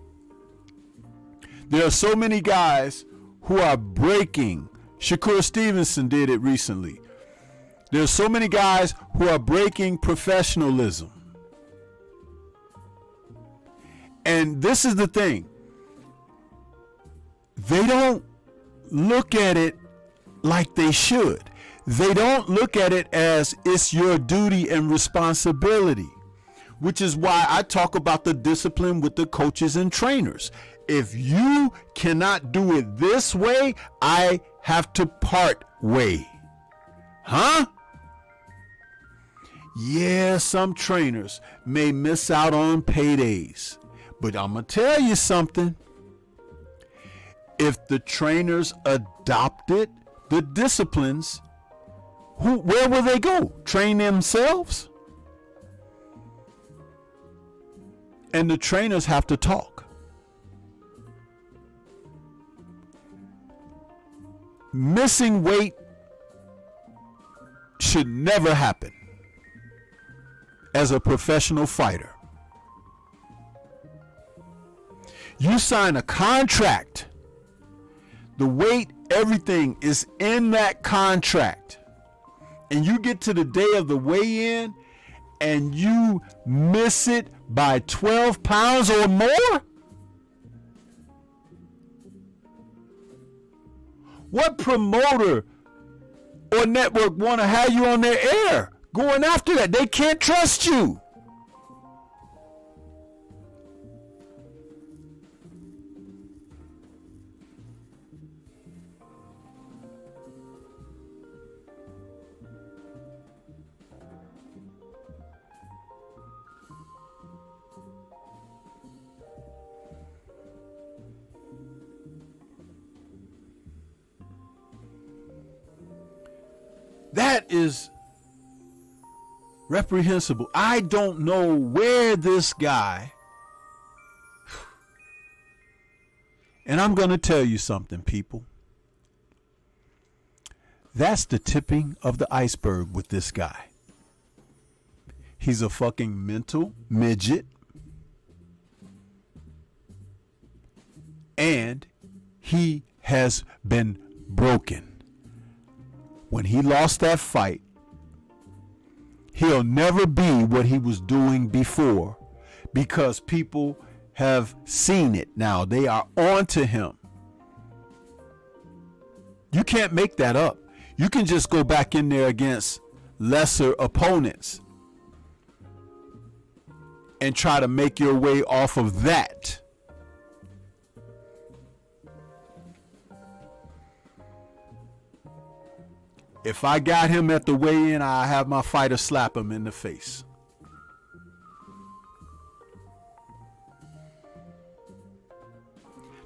There are so many guys who are breaking. Shakur Stevenson did it recently. There are so many guys who are breaking professionalism. And this is the thing. They don't look at it like they should. They don't look at it as it's your duty and responsibility, which is why I talk about the discipline with the coaches and trainers. If you cannot do it this way, I have to part way. Huh? Yeah, some trainers may miss out on paydays, but I'm going to tell you something. If the trainers adopted the disciplines, where will they go? Train themselves? And the trainers have to talk. Missing weight should never happen as a professional fighter. You sign a contract. The weight, everything is in that contract. And you get to the day of the weigh-in and you miss it by 12 pounds or more? What promoter or network want to have you on their air going after that? They can't trust you. That is reprehensible. I don't know where this guy, and I'm going to tell you something, people. That's the tipping of the iceberg with this guy. He's a fucking mental midget. And he has been broken. When he lost that fight, he'll never be what he was doing before because people have seen it now. They are on to him. You can't make that up. You can just go back in there against lesser opponents and try to make your way off of that. If I got him at the weigh-in, I have my fighter slap him in the face.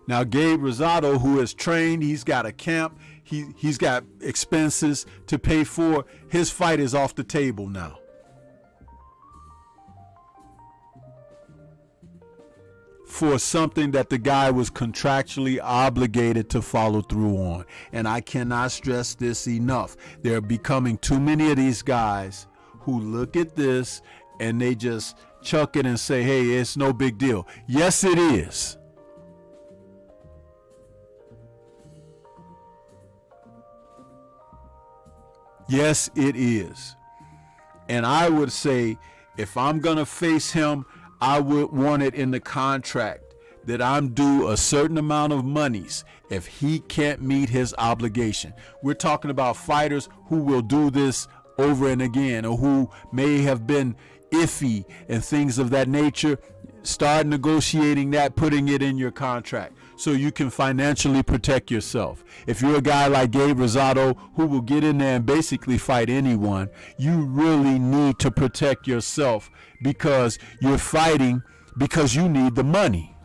Now, Gabe Rosado, who is trained, he's got a camp, he's got expenses to pay for. His fight is off the table now. For something that the guy was contractually obligated to follow through on. And I cannot stress this enough. There are becoming too many of these guys who look at this and they just chuck it and say, hey, it's no big deal. Yes, it is. Yes, it is. And I would say, if I'm going to face him, I would want it in the contract that I'm due a certain amount of monies if he can't meet his obligation. We're talking about fighters who will do this over and again, or who may have been iffy and things of that nature. Start negotiating that, putting it in your contract so you can financially protect yourself. If you're a guy like Gabe Rosado who will get in there and basically fight anyone, you really need to protect yourself because you're fighting because you need the money.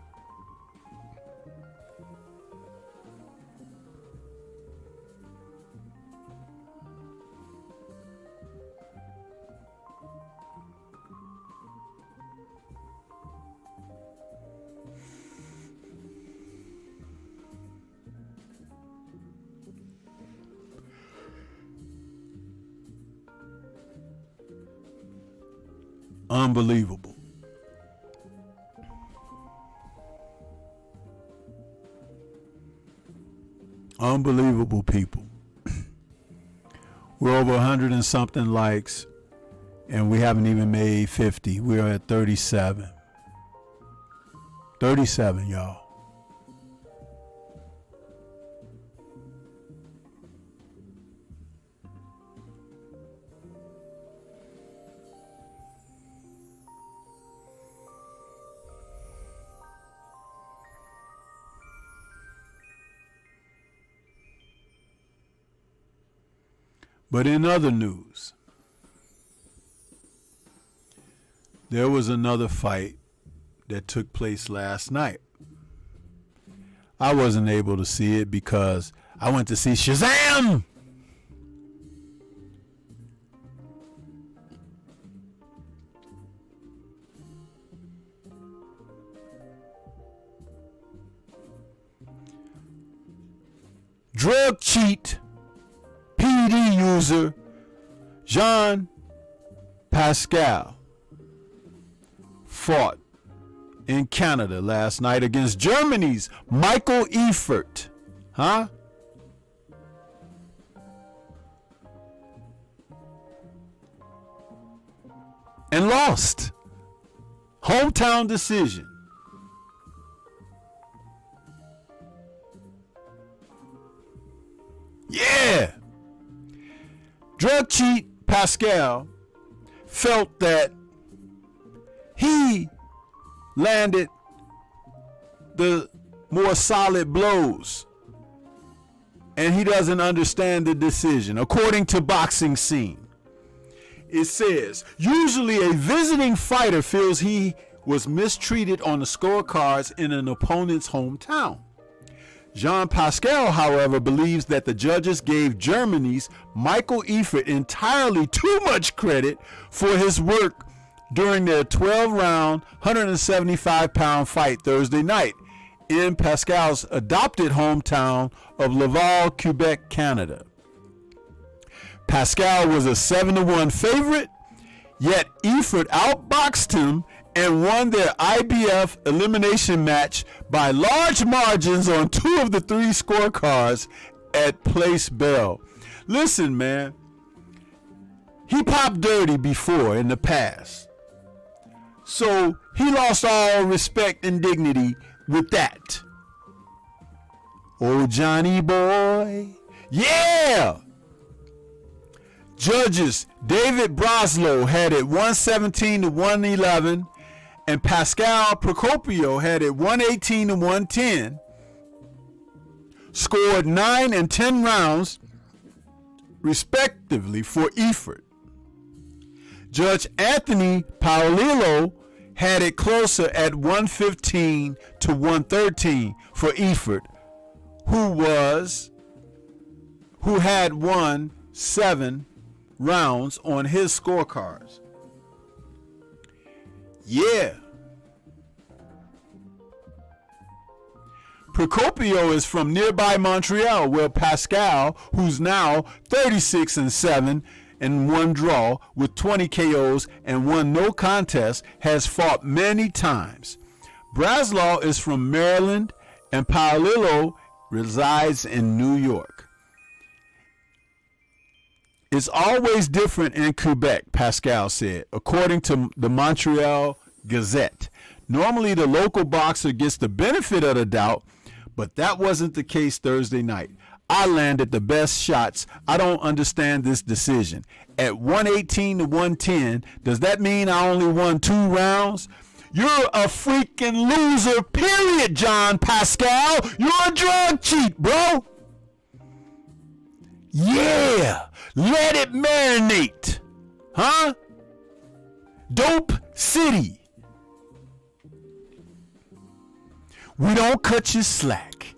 Unbelievable. Unbelievable, people. We're over 100 and something likes, and we haven't even made 50. We're at 37. 37, y'all. But in other news, there was another fight that took place last night. I wasn't able to see it because I went to see Shazam! Drug cheat, PD user Jean Pascal fought in Canada last night against Germany's Michael Eifert. And lost. Hometown decision. Yeah. Drug cheat Pascal felt that he landed the more solid blows and he doesn't understand the decision. According to Boxing Scene, it says, usually a visiting fighter feels he was mistreated on the scorecards in an opponent's hometown. Jean Pascal, however, believes that the judges gave Germany's Michael Eifert entirely too much credit for his work during their 12-round, 175-pound fight Thursday night in Pascal's adopted hometown of Laval, Quebec, Canada. Pascal was a 7-1 favorite, yet Eifert outboxed him and won their IBF elimination match by large margins on 2 of the 3 scorecards at Place Bell. Listen, man, he popped dirty before in the past, so he lost all respect and dignity with that. Oh, Johnny boy, yeah! Judges David Broslow had it 117 to 111, and Pascal Procopio had it 118 to 110. Scored 9 and 10 rounds, respectively, for Eifert. Judge Anthony Paolillo had it closer at 115 to 113 for Eifert, who had won 7 rounds on his scorecards. Yeah. Procopio is from nearby Montreal, where Pascal, who's now 36-7 and 1 draw with 20 KOs and 1 no contest, has fought many times. Braslau is from Maryland and Paolillo resides in New York. It's always different in Quebec, Pascal said, according to the Montreal Gazette. Normally the local boxer gets the benefit of the doubt, but that wasn't the case Thursday night. I landed the best shots. I don't understand this decision. At 118 to 110, does that mean I only won 2 rounds? You're a freaking loser, period, John Pascal. You're a drug cheat, bro. Yeah, let it marinate. Dope City. We don't cut you slack,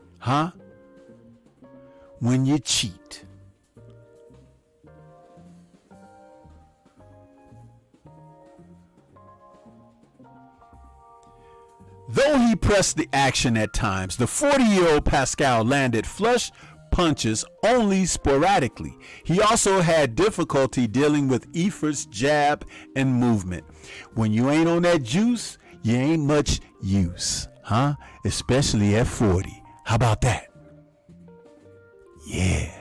when you cheat. Though he pressed the action at times, the 40-year-old Pascal landed flush punches only sporadically. He also had difficulty dealing with Eifert's jab and movement. When you ain't on that juice, you ain't much use, especially at 40. How about that? Yeah.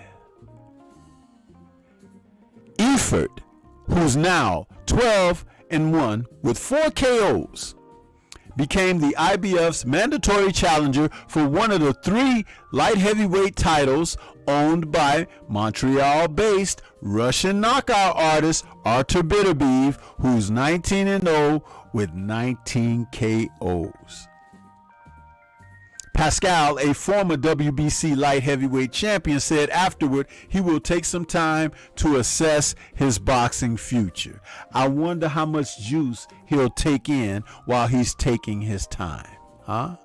Eifert, who's now 12-1 with 4 KOs, became the IBF's mandatory challenger for one of the 3 light heavyweight titles owned by Montreal-based Russian knockout artist Artur Beterbiev, who's 19-0 with 19 KOs. Pascal, a former WBC light heavyweight champion, said afterward he will take some time to assess his boxing future. I wonder how much juice he'll take in while he's taking his time. Huh?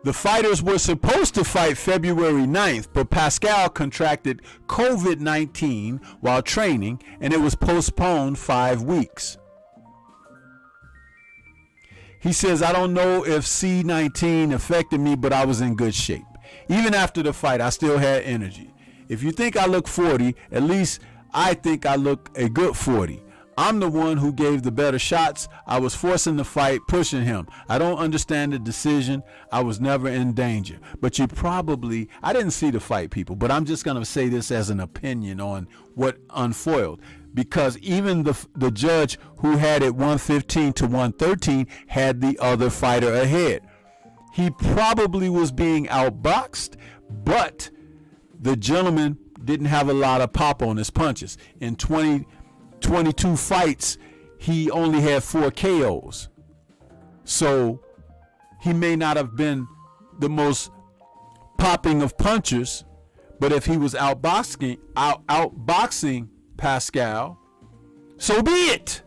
The fighters were supposed to fight February 9th, but Pascal contracted COVID-19 while training, and it was postponed 5 weeks. He says, I don't know if C-19 affected me, but I was in good shape. Even after the fight, I still had energy. If you think I look 40, at least I think I look a good 40. I'm the one who gave the better shots. I was forcing the fight, pushing him. I don't understand the decision. I was never in danger. But I didn't see the fight, people, but I'm just going to say this as an opinion on what unfoiled. Because even the judge who had it 115 to 113 had the other fighter ahead. He probably was being outboxed, but the gentleman didn't have a lot of pop on his punches. In 22 fights, he only had 4 KOs. So he may not have been the most popping of punchers, but if he was outboxing Pascal, so be it.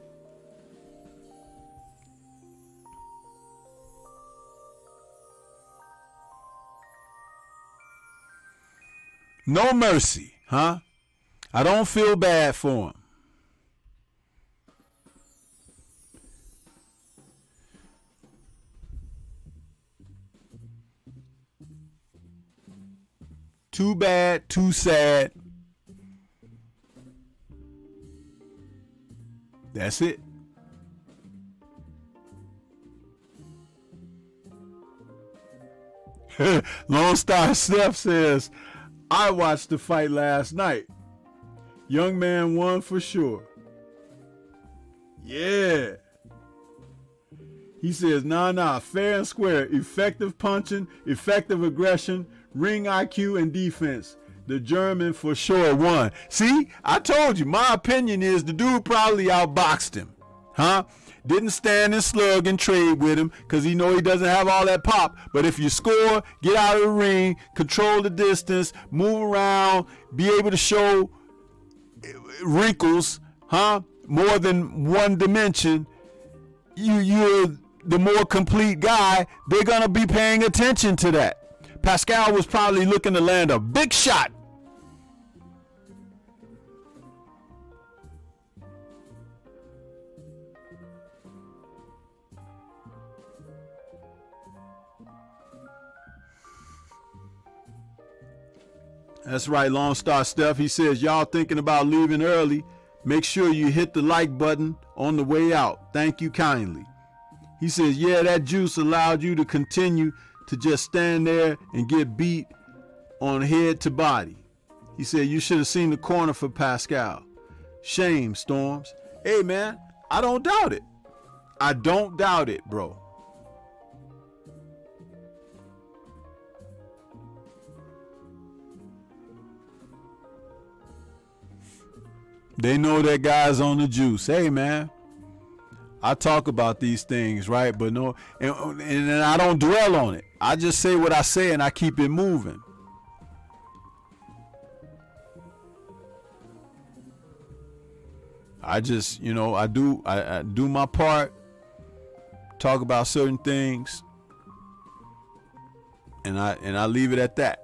No mercy, huh? I don't feel bad for him. Too bad, too sad. That's it. Lone Star Steph says, I watched the fight last night. Young man won for sure. Yeah. He says, nah, fair and square. Effective punching, effective aggression, ring IQ, and defense. The German for sure won. See, I told you, my opinion is the dude probably outboxed him. Huh? Didn't stand and slug and trade with him because he know he doesn't have all that pop. But if you score, get out of the ring, control the distance, move around, be able to show wrinkles, huh? More than one dimension, you're the more complete guy. They're going to be paying attention to that. Pascal was probably looking to land a big shot. That's right, Lone Star Steph. He says, y'all thinking about leaving early, make sure you hit the like button on the way out. Thank you kindly. He says, yeah, that juice allowed you to continue to just stand there and get beat on head to body. He said, you should have seen the corner for Pascal. Shame, Storms. Hey, man, I don't doubt it. I don't doubt it, bro. They know that guy's on the juice. Hey, man, I talk about these things, right? But no, and I don't dwell on it. I just say what I say and I keep it moving. I just, I do my part, talk about certain things, and I leave it at that.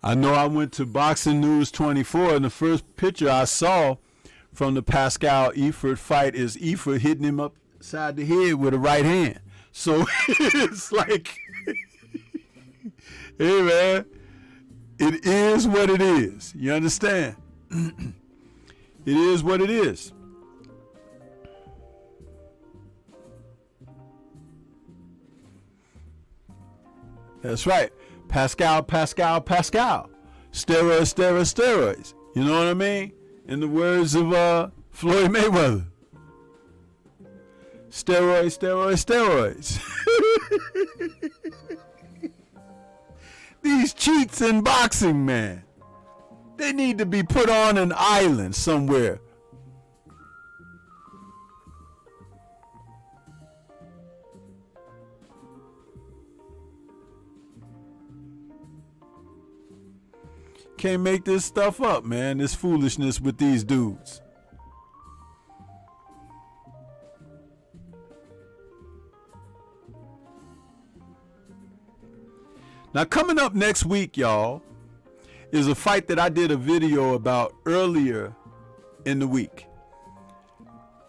I know I went to Boxing News 24, and the first picture I saw from the Pascal Eford fight is Eford hitting him upside the head with a right hand. So it's like, hey man, it is what it is. You understand? It is what it is. That's right. Pascal. Steroids. You know what I mean? In the words of Floyd Mayweather. Steroids. These cheats in boxing, man. They need to be put on an island somewhere. Can't make this stuff up, man. This foolishness with these dudes. Now, coming up next week, y'all, is a fight that I did a video about earlier in the week.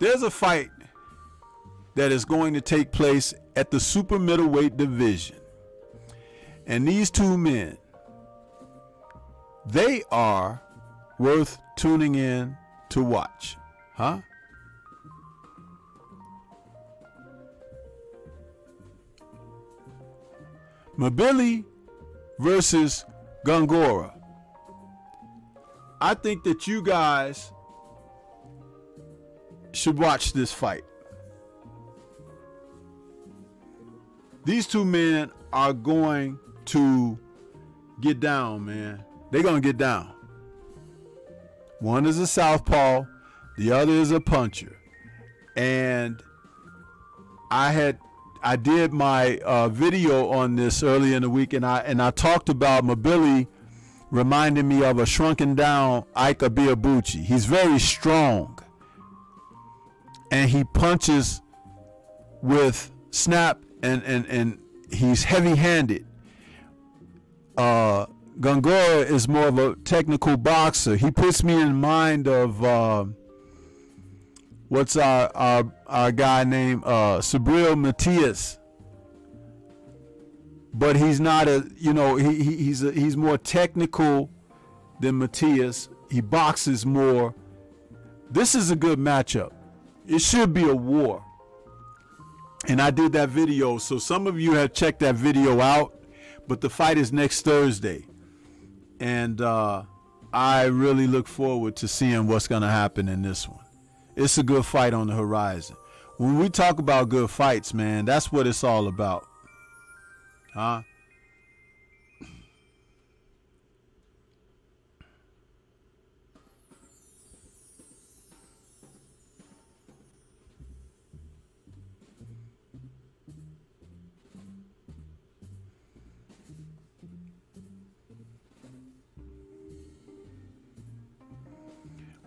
There's a fight that is going to take place at the super middleweight division. And these two men, they are worth tuning in to watch. Huh? Mabili versus Gongora. I think that you guys should watch this fight. These two men are going to get down, man. They're going to get down. One is a southpaw, the other is a puncher. And I did my video on this early in the week, and I talked about Mabili reminding me of a shrunken down Ike Abiabuchi. He's very strong, and he punches with snap, and he's heavy-handed. Gongora is more of a technical boxer. He puts me in mind of what's our guy named Sabril Matias, but he's not he's more technical than Matias. He boxes more. This is a good matchup. It should be a war. And I did that video, so some of you have checked that video out, but the fight is next Thursday. And I really look forward to seeing what's going to happen in this one. It's a good fight on the horizon. When we talk about good fights, man, that's what it's all about. Huh?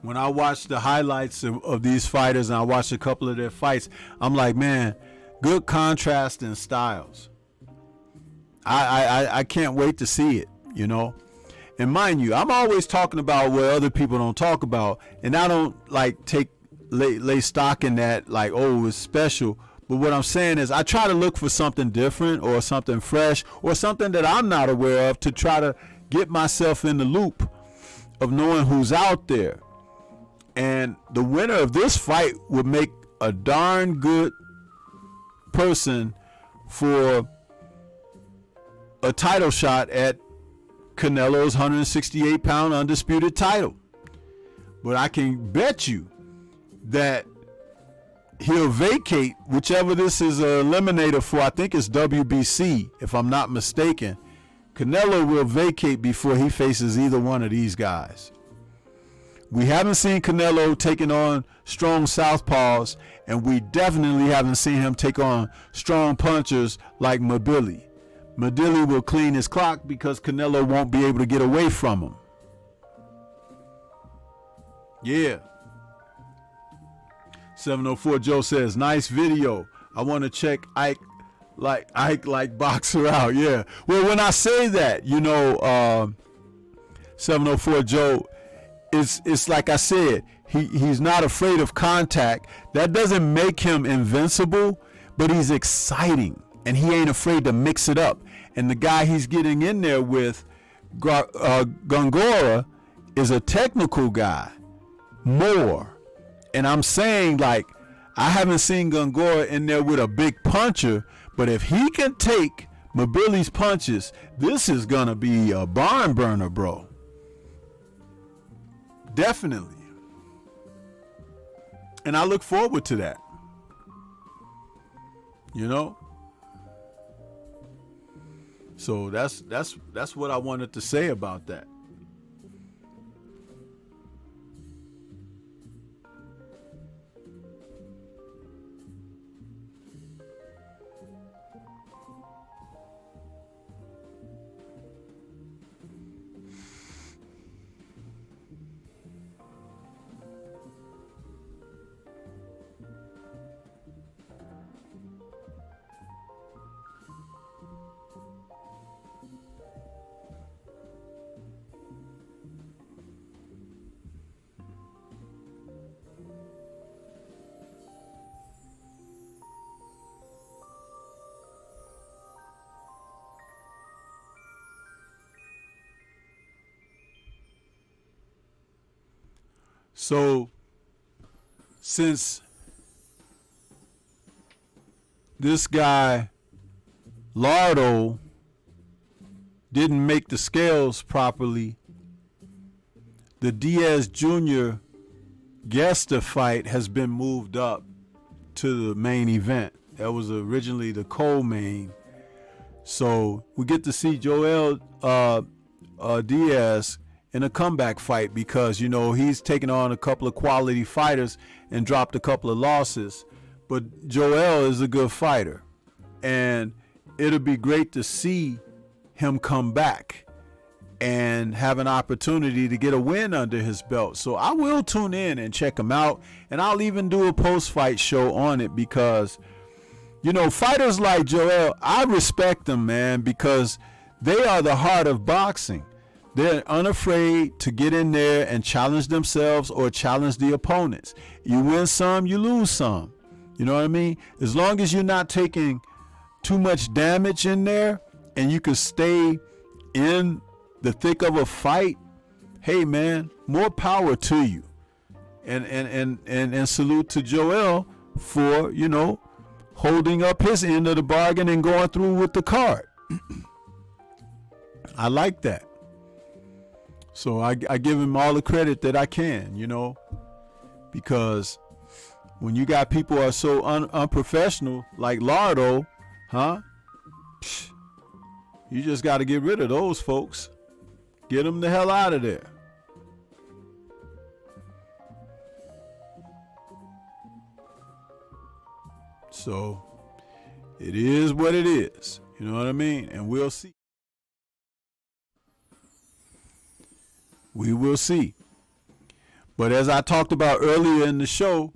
When I watch the highlights of these fighters and I watch a couple of their fights, I'm like, man, good contrast in styles. I can't wait to see it, you know. And mind you, I'm always talking about what other people don't talk about, and I don't like lay stock in that like, oh, it's special. But what I'm saying is I try to look for something different or something fresh or something that I'm not aware of to try to get myself in the loop of knowing who's out there. And the winner of this fight would make a darn good person for a title shot at Canelo's 168-pound undisputed title. But I can bet you that he'll vacate whichever this is a eliminator for. I think it's WBC, if I'm not mistaken. Canelo will vacate before he faces either one of these guys. We haven't seen Canelo taking on strong southpaws, and we definitely haven't seen him take on strong punchers like Mabili. Mabili will clean his clock because Canelo won't be able to get away from him. Yeah. 704 Joe says, nice video. I want to check Ike like boxer out. Yeah. Well, when I say that, you know, 704 Joe, it's like I said, he's not afraid of contact. That doesn't make him invincible, but he's exciting and he ain't afraid to mix it up. And the guy he's getting in there with, Gongora, is a technical guy more. And I'm saying, like, I haven't seen Gongora in there with a big puncher, but if he can take Mobili's punches, this is gonna be a barn burner, bro. Definitely. And I look forward to that. You know? So that's what I wanted to say about that. So, since this guy, Lardo, didn't make the scales properly, the Diaz Jr. Gesta fight has been moved up to the main event. That was originally the co-main. So, we get to see Joel Diaz in a comeback fight because, you know, he's taken on a couple of quality fighters and dropped a couple of losses. But Joel is a good fighter. And it'll be great to see him come back and have an opportunity to get a win under his belt. So I will tune in and check him out. And I'll even do a post-fight show on it because, you know, fighters like Joel, I respect them, man, because they are the heart of boxing. They're unafraid to get in there and challenge themselves or challenge the opponents. You win some, you lose some. You know what I mean? As long as you're not taking too much damage in there and you can stay in the thick of a fight, hey man, more power to you. And salute to Joel for, you know, holding up his end of the bargain and going through with the card. I like that. So I give him all the credit that I can, you know, because when you got people who are so unprofessional like Lardo, you just got to get rid of those folks. Get them the hell out of there. So it is what it is. You know what I mean? And we'll see. We will see. But as I talked about earlier in the show,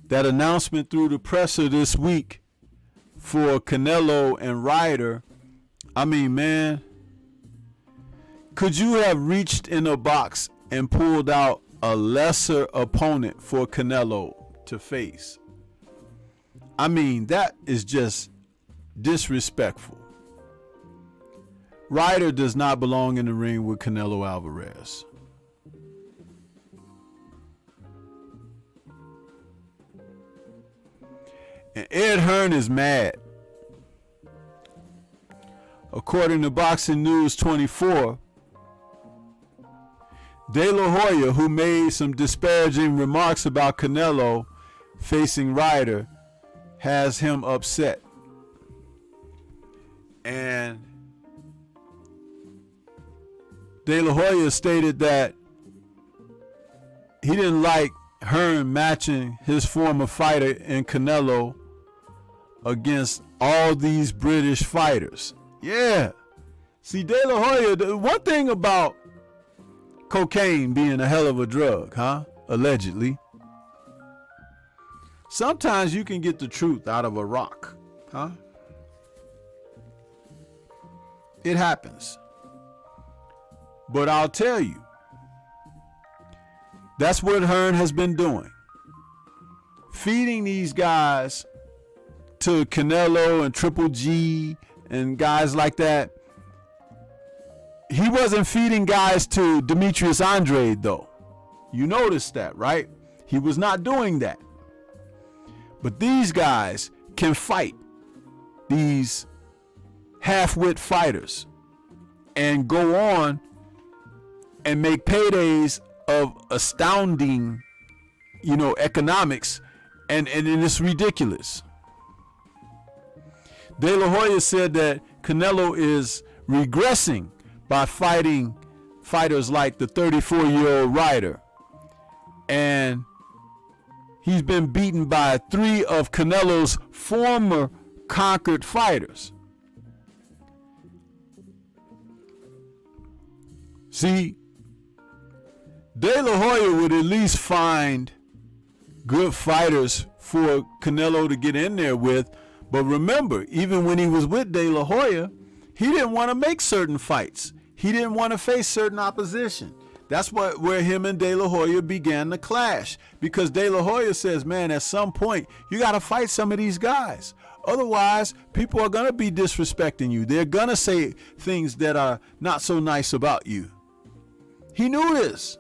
that announcement through the presser this week for Canelo and Ryder, I mean, man, could you have reached in a box and pulled out a lesser opponent for Canelo to face? I mean, that is just disrespectful. Ryder does not belong in the ring with Canelo Alvarez. And Ed Hearn is mad. According to Boxing News 24, De La Hoya, who made some disparaging remarks about Canelo facing Ryder, has him upset. And De La Hoya stated that he didn't like Hearn matching his former fighter in Canelo against all these British fighters. Yeah. See, De La Hoya, the one thing about cocaine being a hell of a drug, allegedly, sometimes you can get the truth out of a rock, It happens. But I'll tell you, that's what Hearn has been doing. Feeding these guys to Canelo and Triple G and guys like that. He wasn't feeding guys to Demetrius Andrade, though. You noticed that, right? He was not doing that. But these guys can fight, these half-wit fighters, and go on and make paydays of astounding, economics, and it's ridiculous. De La Hoya said that Canelo is regressing by fighting fighters like the 34-year-old Ryder. And he's been beaten by 3 of Canelo's former conquered fighters. See, De La Hoya would at least find good fighters for Canelo to get in there with. But remember, even when he was with De La Hoya, he didn't want to make certain fights. He didn't want to face certain opposition. That's where him and De La Hoya began to clash. Because De La Hoya says, man, at some point, you got to fight some of these guys. Otherwise, people are going to be disrespecting you. They're going to say things that are not so nice about you. He knew this.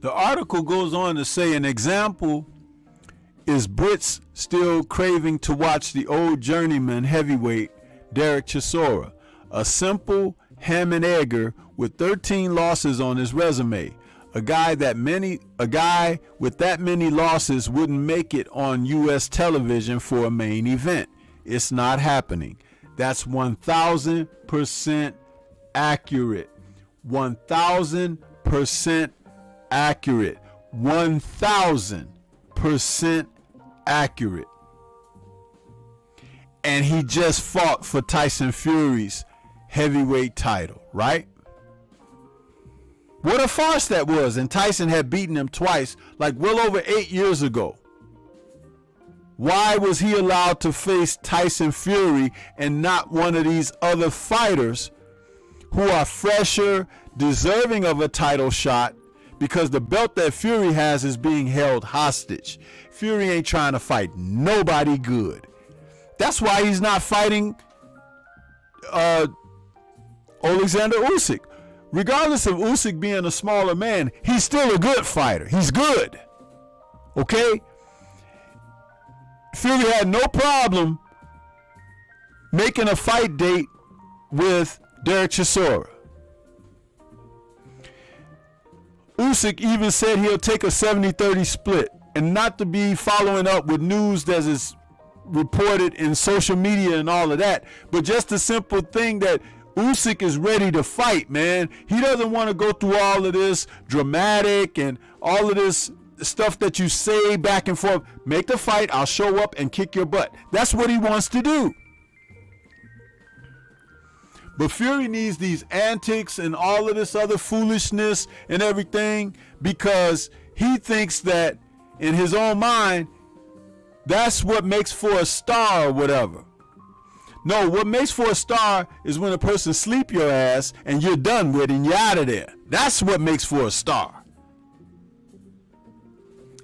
The article goes on to say an example is Brits still craving to watch the old journeyman heavyweight Derek Chisora, a simple ham and egger with 13 losses on his resume. A guy with that many losses wouldn't make it on US television for a main event. It's not happening. That's 1000% accurate. 1000% accurate. 1000% accurate. And he just fought for Tyson Fury's heavyweight title, right? What a farce that was. And Tyson had beaten him twice, like well over 8 years ago. Why was he allowed to face Tyson Fury and not one of these other fighters who are fresher, deserving of a title shot? Because the belt that Fury has is being held hostage. Fury ain't trying to fight nobody good. That's why he's not fighting Alexander Usyk. Regardless of Usyk being a smaller man, he's still a good fighter. He's good. Okay? Fury had no problem making a fight date with Derek Chisora. Usyk even said he'll take a 70-30 split, and not to be following up with news that is reported in social media and all of that, but just the simple thing that Usyk is ready to fight, man. He doesn't want to go through all of this dramatic and all of this stuff that you say back and forth. Make the fight, I'll show up and kick your butt. That's what he wants to do. But Fury needs these antics and all of this other foolishness and everything because he thinks that in his own mind, that's what makes for a star or whatever. No, what makes for a star is when a person sleep your ass and you're done with and you're out of there. That's what makes for a star.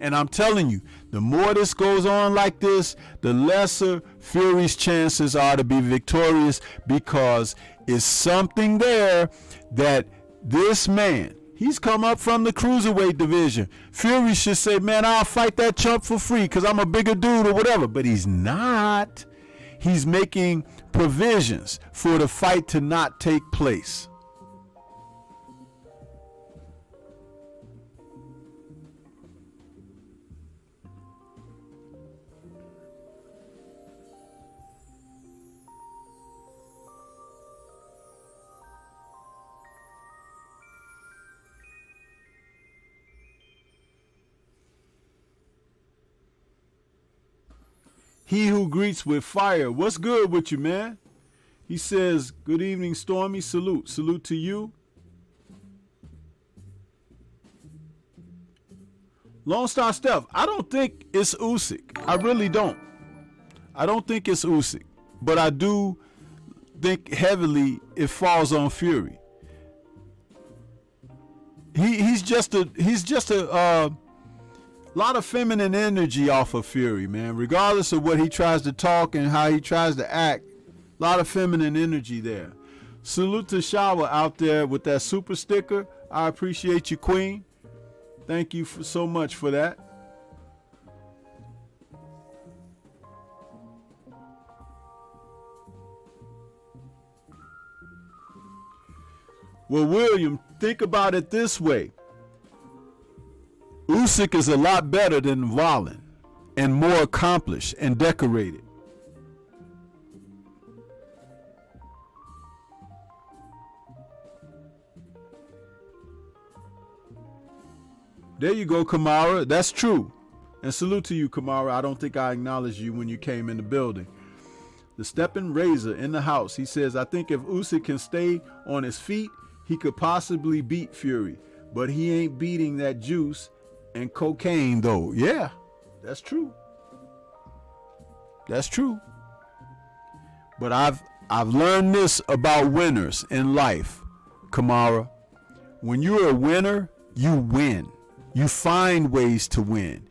And I'm telling you, the more this goes on like this, the lesser Fury's chances are to be victorious, because it's something there that this man, he's come up from the cruiserweight division. Fury should say, man, I'll fight that chump for free because I'm a bigger dude or whatever. But he's not. He's making provisions for the fight to not take place. He who greets with fire. What's good with you, man? He says, good evening, Stormy. Salute. Salute to you. Lone Star Steph, I don't think it's Usyk. I really don't. I don't think it's Usyk. But I do think heavily it falls on Fury. He's just a lot of feminine energy off of Fury, man. Regardless of what he tries to talk and how he tries to act, a lot of feminine energy there. Salute to Shawa out there with that super sticker. I appreciate you, Queen. Thank you so much for that. Well, William, think about it this way. Usyk is a lot better than Wallin and more accomplished and decorated. There you go, Kamara. That's true. And salute to you, Kamara. I don't think I acknowledged you when you came in the building. The Steppin' Razor in the house. He says, I think if Usyk can stay on his feet, he could possibly beat Fury. But he ain't beating that juice and cocaine, though. Yeah, that's true. That's true. But I've learned this about winners in life, Kamara. When you're a winner, you win. You find ways to win.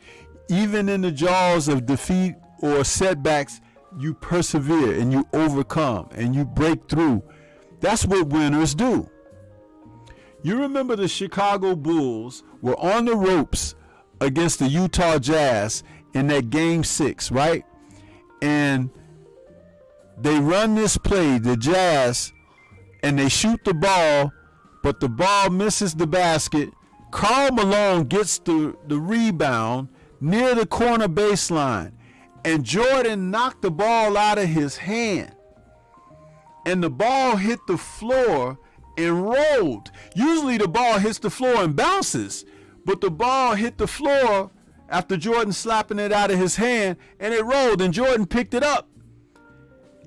Even in the jaws of defeat or setbacks, you persevere and you overcome and you break through. That's what winners do. You remember the Chicago Bulls were on the ropes against the Utah Jazz in that game 6, right? And they run this play, the Jazz, and they shoot the ball, but the ball misses the basket. Karl Malone gets the rebound near the corner baseline, and Jordan knocked the ball out of his hand, and the ball hit the floor and rolled. Usually the ball hits the floor and bounces, but the ball hit the floor after Jordan slapping it out of his hand, and it rolled, and Jordan picked it up.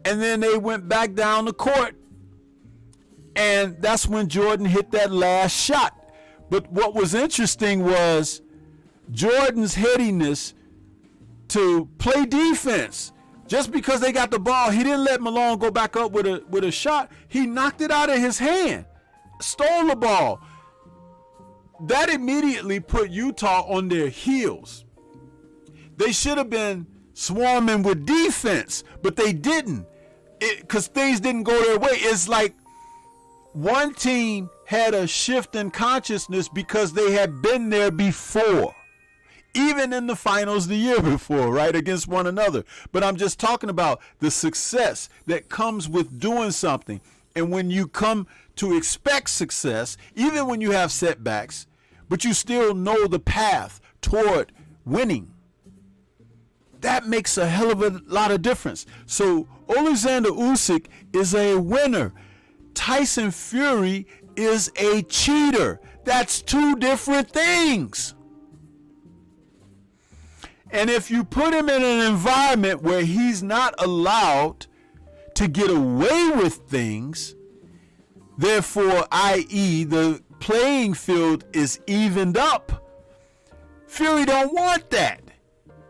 And then they went back down the court, and that's when Jordan hit that last shot. But what was interesting was Jordan's headiness to play defense. Just because they got the ball, he didn't let Malone go back up with a shot. He knocked it out of his hand, stole the ball. That immediately put Utah on their heels. They should have been swarming with defense, but they didn't, because things didn't go their way. It's like one team had a shift in consciousness because they had been there before, even in the finals the year before, right, against one another. But I'm just talking about the success that comes with doing something. And when you come to expect success, even when you have setbacks, but you still know the path toward winning, that makes a hell of a lot of difference. So Alexander Usyk is a winner. Tyson Fury is a cheater. That's two different things. And if you put him in an environment where he's not allowed to get away with things, therefore, i.e., the playing field is evened up, Fury don't want that.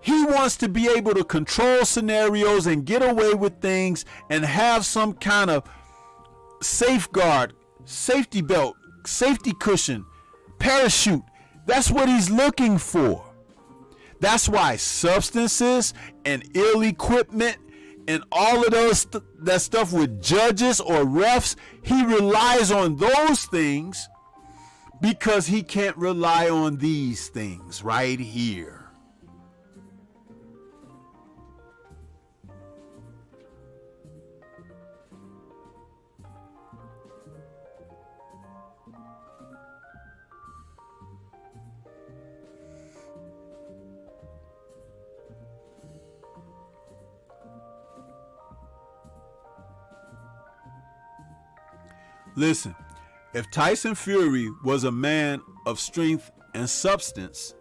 He wants to be able to control scenarios and get away with things and have some kind of safeguard, safety belt, safety cushion, parachute. That's what he's looking for. That's why substances and ill equipment and all of that stuff with judges or refs, he relies on those things because he can't rely on these things right here. Listen, if Tyson Fury was a man of strength and substance,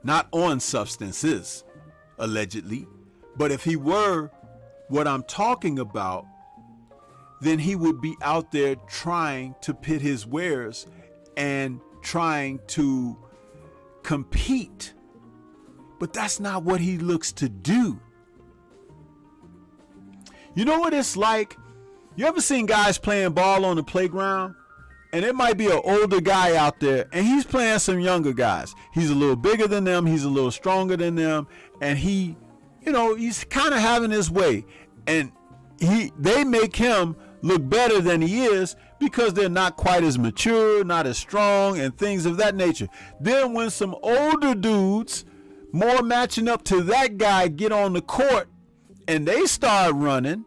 not on substances, allegedly, But if he were what I'm talking about, then he would be out there trying to pit his wares and trying to compete. But that's not what he looks to do. You know what it's like? You ever seen guys playing ball on the playground? And it might be an older guy out there, and he's playing some younger guys. He's a little bigger than them. He's a little stronger than them. And he, he's kind of having his way. And they make him look better than he is because they're not quite as mature, not as strong, and things of that nature. Then when some older dudes, more matching up to that guy, get on the court and they start running,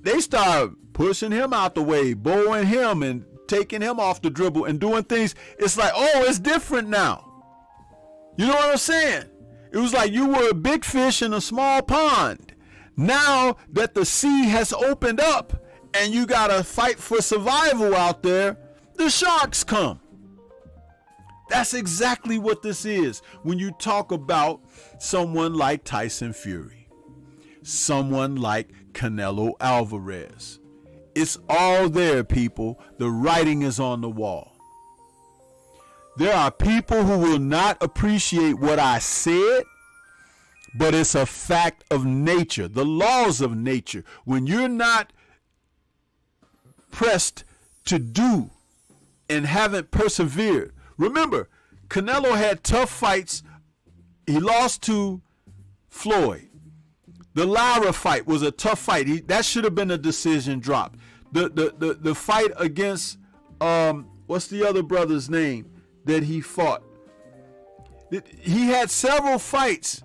they start pushing him out the way, bowling him and taking him off the dribble and doing things. It's like, oh, it's different now. You know what I'm saying? It was like you were a big fish in a small pond. Now that the sea has opened up and you got to fight for survival out there, the sharks come. That's exactly what this is when you talk about someone like Tyson Fury, someone like Canelo Alvarez. It's all there, people. The writing is on the wall. There are people who will not appreciate what I said, but it's a fact of nature, the laws of nature. When you're not pressed to do and haven't persevered. Remember, Canelo had tough fights. He lost to Floyd. The Lara fight was a tough fight. That should have been a decision drop. The fight against what's the other brother's name that he fought? He had several fights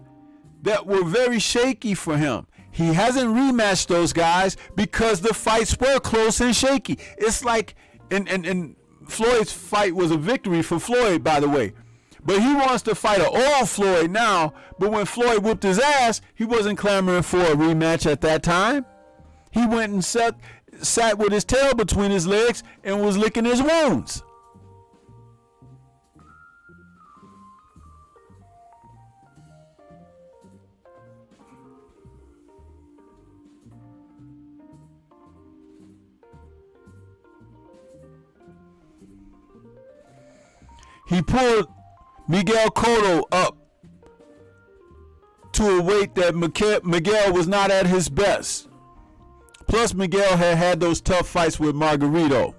that were very shaky for him. He hasn't rematched those guys because the fights were close and shaky. It's like, and Floyd's fight was a victory for Floyd, by the way. But he wants to fight an old Floyd now. But when Floyd whooped his ass, he wasn't clamoring for a rematch at that time. He went and sat with his tail between his legs and was licking his wounds. He pulled Miguel Cotto up to a weight that Miguel was not at his best. Plus, Miguel had those tough fights with Margarito.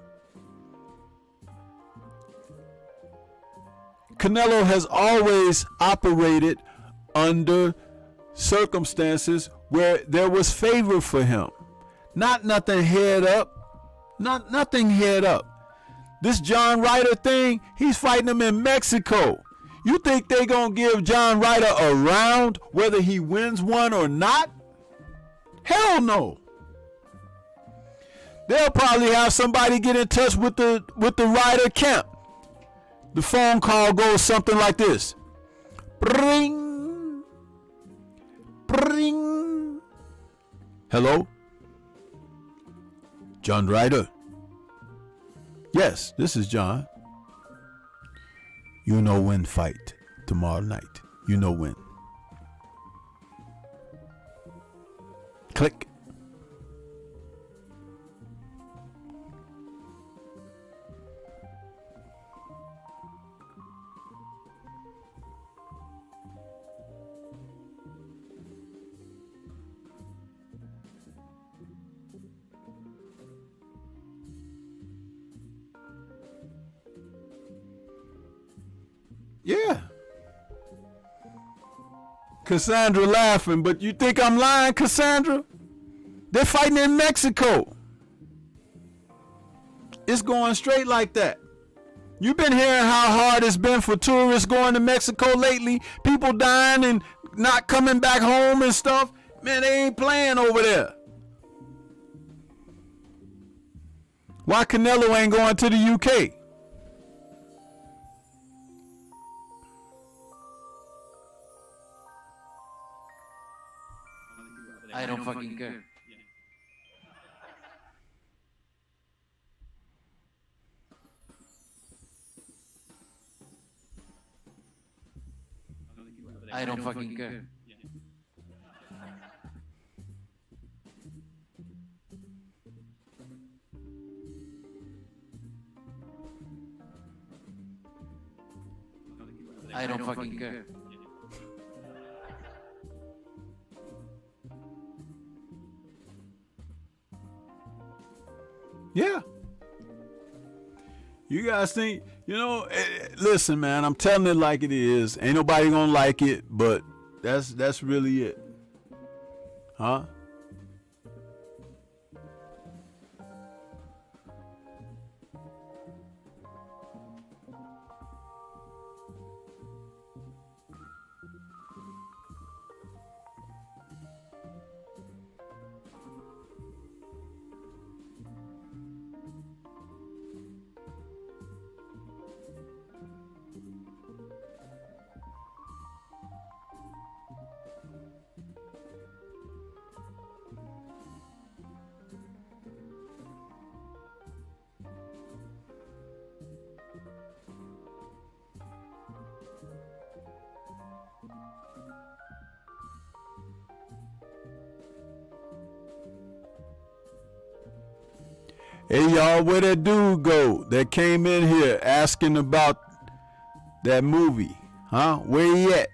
Canelo has always operated under circumstances where there was favor for him. Nothing head up. Nothing head up. This John Ryder thing, he's fighting him in Mexico. You think they gonna give John Ryder a round whether he wins one or not? Hell no. They'll probably have somebody get in touch with the Ryder camp. The phone call goes something like this. Bring. Bring. Hello? John Ryder. Yes, this is John. You know when fight tomorrow night. You know when. Click. Yeah. Cassandra laughing, but you think I'm lying, Cassandra? They're fighting in Mexico. It's going straight like that. You've been hearing how hard it's been for tourists going to Mexico lately. People dying and not coming back home and stuff. Man, they ain't playing over there. Why Canelo ain't going to the UK? I don't fucking care. I don't fucking care. I don't fucking care. Yeah. You guys think, listen, man, I'm telling it like it is. Ain't nobody gonna like it, but that's really it. Huh? Hey y'all, where that dude go that came in here asking about that movie? Huh? Where he at?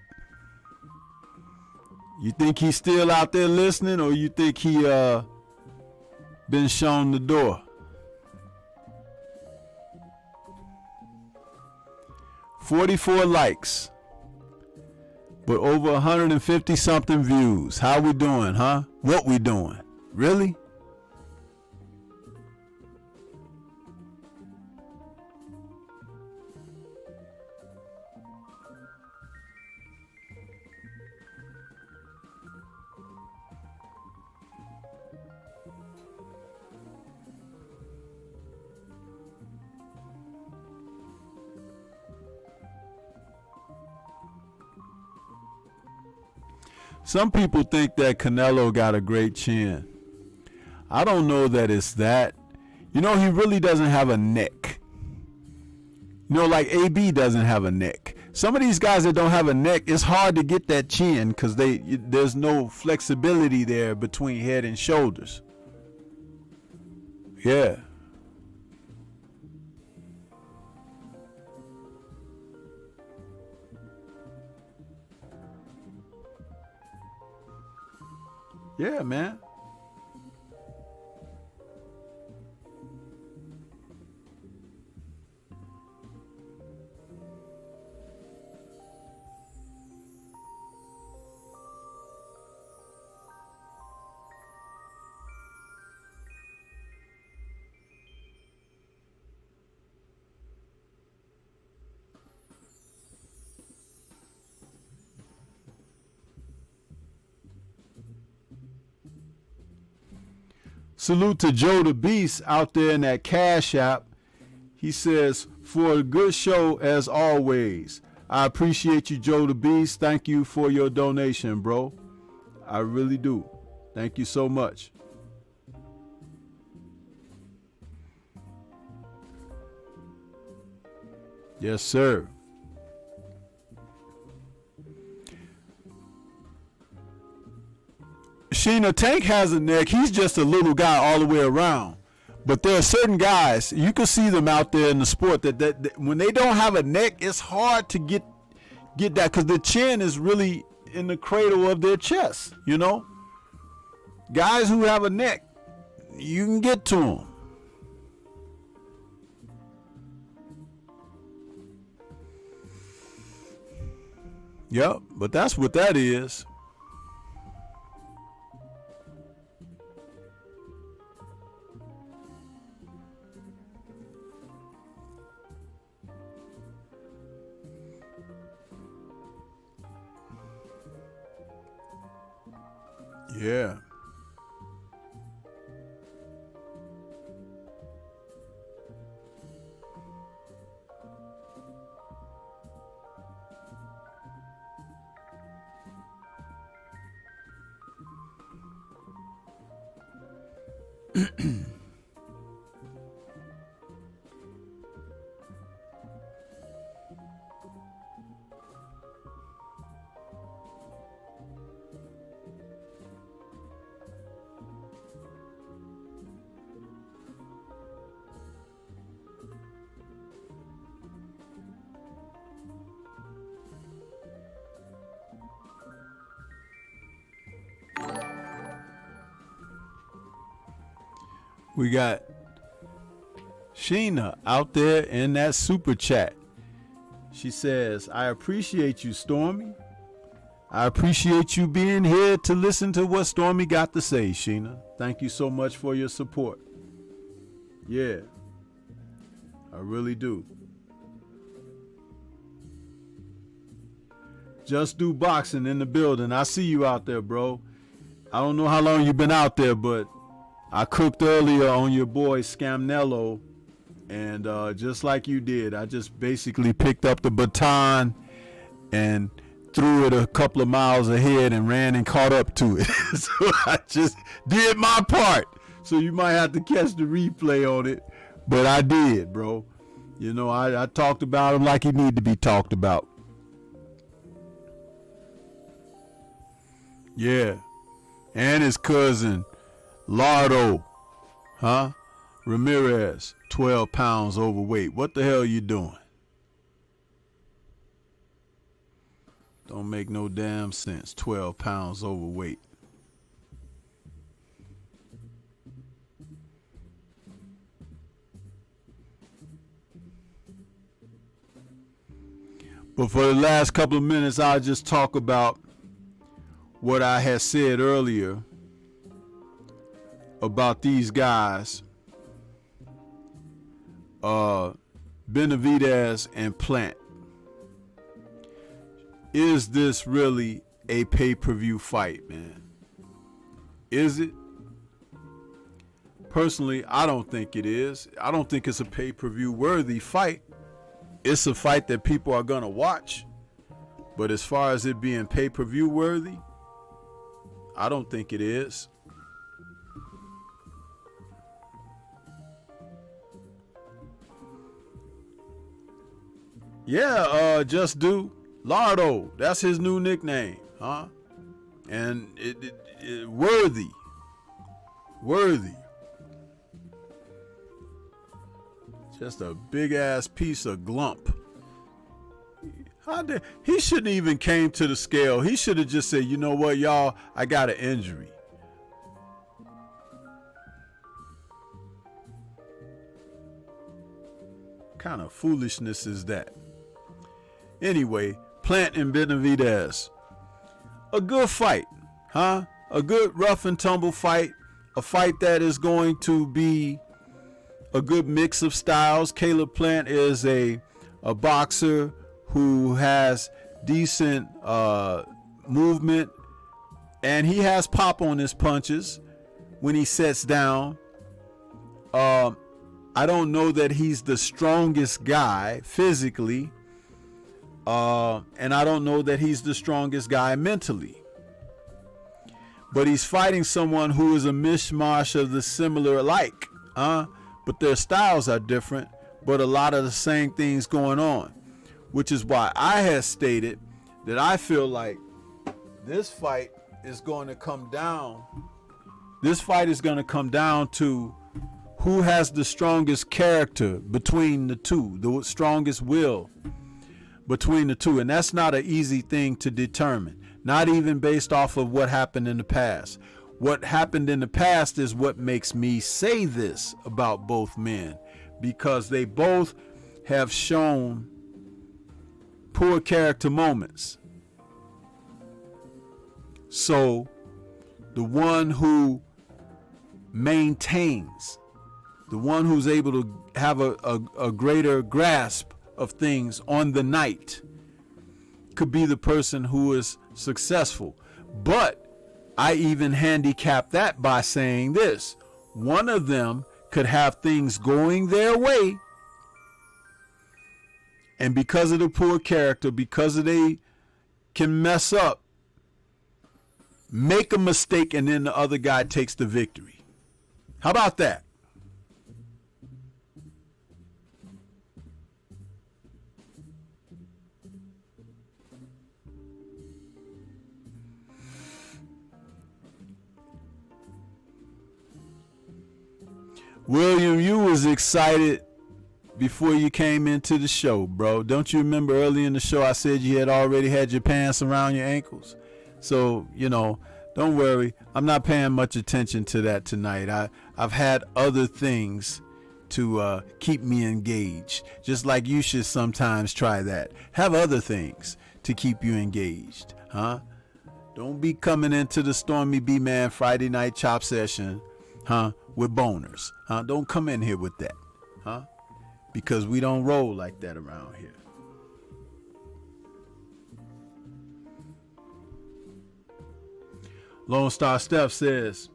You think he's still out there listening, or you think he been shown the door? 44 likes, but over 150 something views. How we doing, huh? What we doing? Really? Some people think that Canelo got a great chin. I don't know that it's that. He really doesn't have a neck. Like AB doesn't have a neck. Some of these guys that don't have a neck, it's hard to get that chin because there's no flexibility there between head and shoulders. Yeah. Yeah, man. Salute to Joe the Beast out there in that Cash App. He says, for a good show as always. I appreciate you, Joe the Beast. Thank you for your donation, bro. I really do. Thank you so much. Yes, sir. Sheena Tank has a neck. He's just a little guy all the way around. But there are certain guys, you can see them out there in the sport that when they don't have a neck, it's hard to get that because the chin is really in the cradle of their chest, Guys who have a neck, you can get to them. Yep, but that's what that is. Yeah. We got Sheena out there in that super chat. She says, I appreciate you, Stormy. I appreciate you being here to listen to what Stormy got to say, Sheena. Thank you so much for your support. Yeah, I really do. Just Do Boxing in the building. I see you out there, bro. I don't know how long you've been out there, but I cooked earlier on your boy Scamnello, and just like you did, I just basically picked up the baton and threw it a couple of miles ahead and ran and caught up to it. So I just did my part. So you might have to catch the replay on it, but I did, bro. You know, I talked about him like he needed to be talked about. Yeah. And his cousin, Lardo, Ramirez, 12 pounds overweight. What the hell you doing? Don't make no damn sense. 12 pounds overweight. But for the last couple of minutes, I'll just talk about what I had said earlier about these guys, Benavidez and Plant. Is this really a pay-per-view fight, man? Is it? Personally, I don't think it is. I don't think it's a pay-per-view worthy fight. It's a fight that people are gonna watch. But as far as it being pay-per-view worthy, I don't think it is. Yeah, Just Do. Lardo, that's his new nickname, huh? And it worthy. Just a big ass piece of glump. He shouldn't even came to the scale. He should have just said, you know what, y'all, I got an injury. What kind of foolishness is that? Anyway, Plant and Benavidez. A good fight, huh? A good rough and tumble fight. A fight that is going to be a good mix of styles. Caleb Plant is a boxer who has decent movement, and he has pop on his punches when he sets down. I don't know that he's the strongest guy physically, and I don't know that he's the strongest guy mentally. But he's fighting someone who is a mishmash of the similar alike, but their styles are different, but a lot of the same things going on. Which is why I had stated that I feel like this fight is going to come down. This fight is going to come down to who has the strongest character between the two, the strongest will between the two. And that's not an easy thing to determine, not even based off of what happened in the past. What happened in the past is what makes me say this about both men, because they both have shown poor character moments. So the one who maintains, the one who's able to have a greater grasp of things on the night could be the person who is successful. But I even handicap that by saying this: one of them could have things going their way, and because of the poor character, because of they can mess up, make a mistake, and then the other guy takes the victory. How about that? William, you was excited before you came into the show, bro. Don't you remember early in the show I said you had already had your pants around your ankles? So, you know, Don't worry. I'm not paying much attention to that tonight. I've had other things to keep me engaged. Just like you should sometimes try that. Have other things to keep you engaged. Huh? Don't be coming into the Stormybman Friday night chop session, with boners. Don't come in here with that. Because we don't roll like that around here. Lone Star Steph says,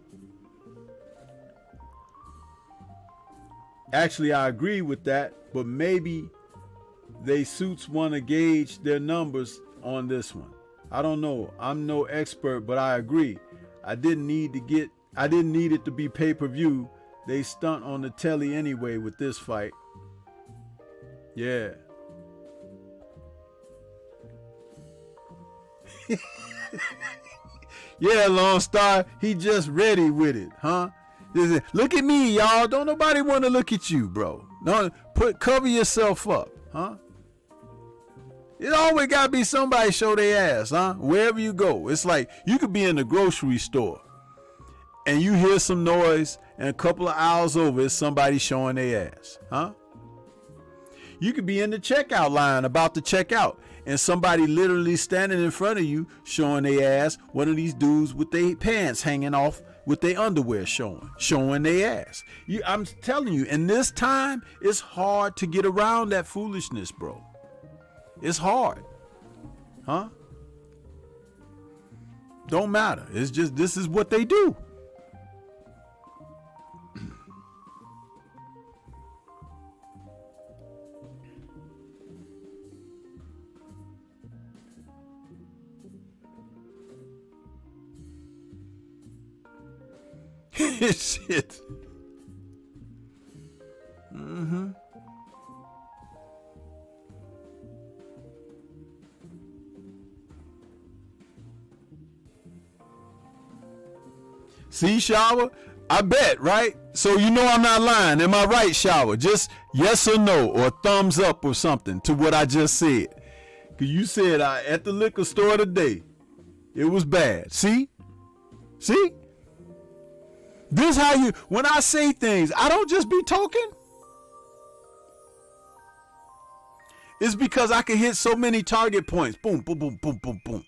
actually, I agree with that, but maybe they suits want to gauge their numbers on this one. I don't know. I'm no expert, but I agree. I didn't need it to be pay-per-view. They stunt on the telly anyway with this fight. Yeah. Yeah, Lone Star, he just ready with it, huh? Look at me, y'all. Don't nobody want to look at you, bro. No, cover yourself up, huh? It always got to be somebody show their ass, huh? Wherever you go. It's like you could be in the grocery store and you hear some noise and a couple of hours over, it's somebody showing their ass, huh? You could be in the checkout line about to check out and somebody literally standing in front of you showing their ass. One of these dudes with their pants hanging off with their underwear showing their ass. I'm telling you, in this time, it's hard to get around that foolishness, bro. It's hard. Huh? Don't matter. It's just, this is what they do. Shit. See, Shower? I bet, right? So you know I'm not lying. Am I right, Shower? Just yes or no, or thumbs up or something to what I just said. Because you said at the liquor store today, it was bad. See? See? This how you, when I say things, I don't just be talking. It's because I can hit so many target points. Boom, boom, boom, boom, boom, boom.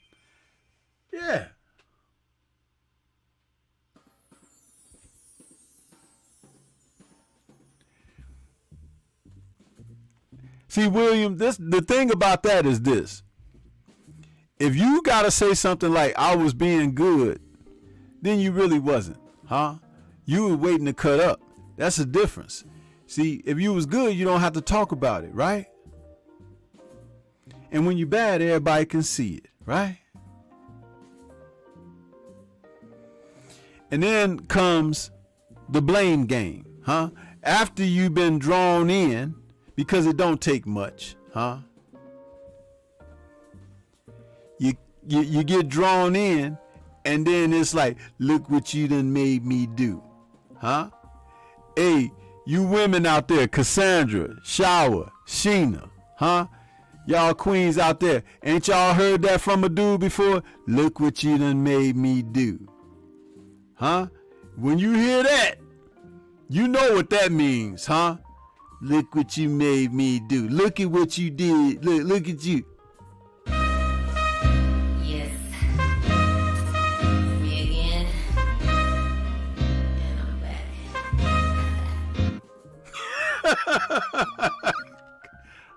Yeah. See, William, the thing about that is this. If you got to say something like, I was being good, then you really wasn't, huh? You were waiting to cut up. That's the difference. See, if you was good, you don't have to talk about it, right? And when you're bad, everybody can see it, right? And then comes the blame game, huh? After you've been drawn in, because it don't take much, huh? You get drawn in, and then it's like, look what you done made me do. Huh? Hey, you women out there, Cassandra, Shower, Sheena, huh? Y'all queens out there, ain't y'all heard that from a dude before? Look what you done made me do. Huh? When you hear that, you know what that means, huh? Look what you made me do. Look at what you did. Look at you.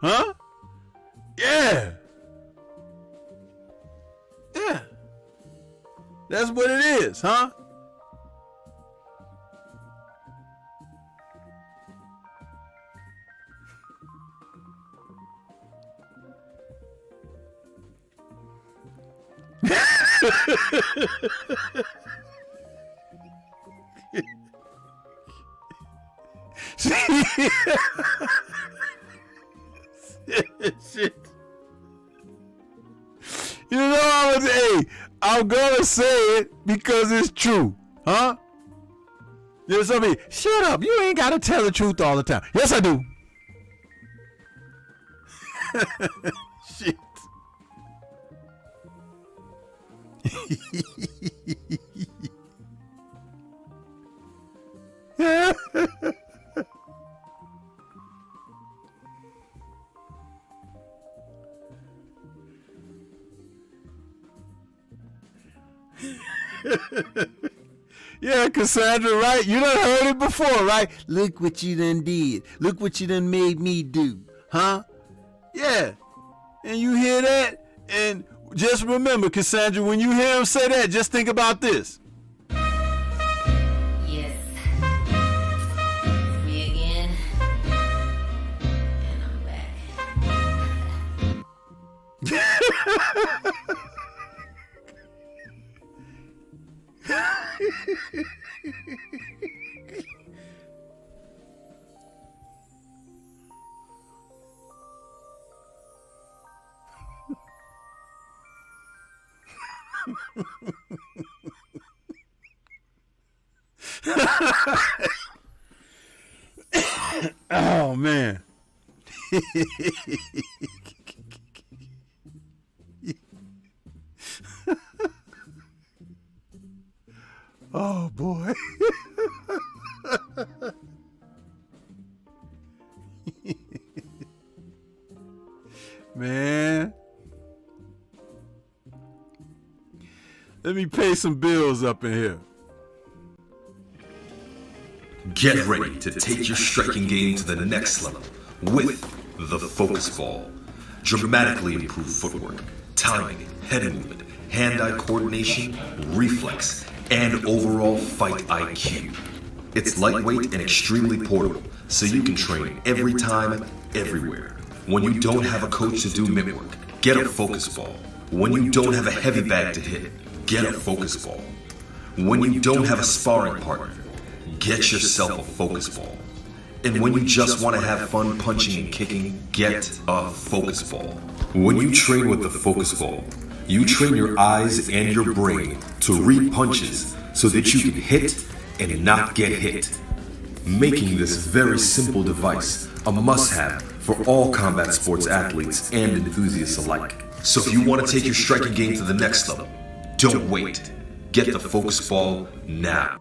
Huh? Yeah. Yeah. That's what it is, huh? Shit. You know, I'm gonna say it because it's true, huh? There's somebody, shut up, you ain't gotta tell the truth all the time. Yes, I do. Shit. Yeah, Cassandra, right? You done heard it before, right? Look what you done did. Look what you done made me do. Huh? Yeah. And you hear that? And just remember, Cassandra, when you hear him say that, just think about this. Yes. Me again. And I'm back. Oh, man. Oh, boy. Man. Let me pay some bills up in here. Get ready to take your striking game to the next level with the Focus Ball. Dramatically improved footwork, timing, head movement, hand-eye coordination, reflex, and overall fight IQ. It's lightweight and extremely portable, so you can train every time, everywhere. When you don't have a coach to do mitt work, get a Focus Ball. When you don't have a heavy bag to hit, get a Focus Ball. When you don't have a sparring partner, get yourself a Focus Ball. And when you just want to have fun punching and kicking, get a Focus Ball. When you train with the Focus Ball, you train your eyes and your brain to read punches so that you can hit and not get hit, making this very simple device a must-have for all combat sports athletes and enthusiasts alike. So if you want to take your striking game to the next level, don't wait. Get the Focus Ball now.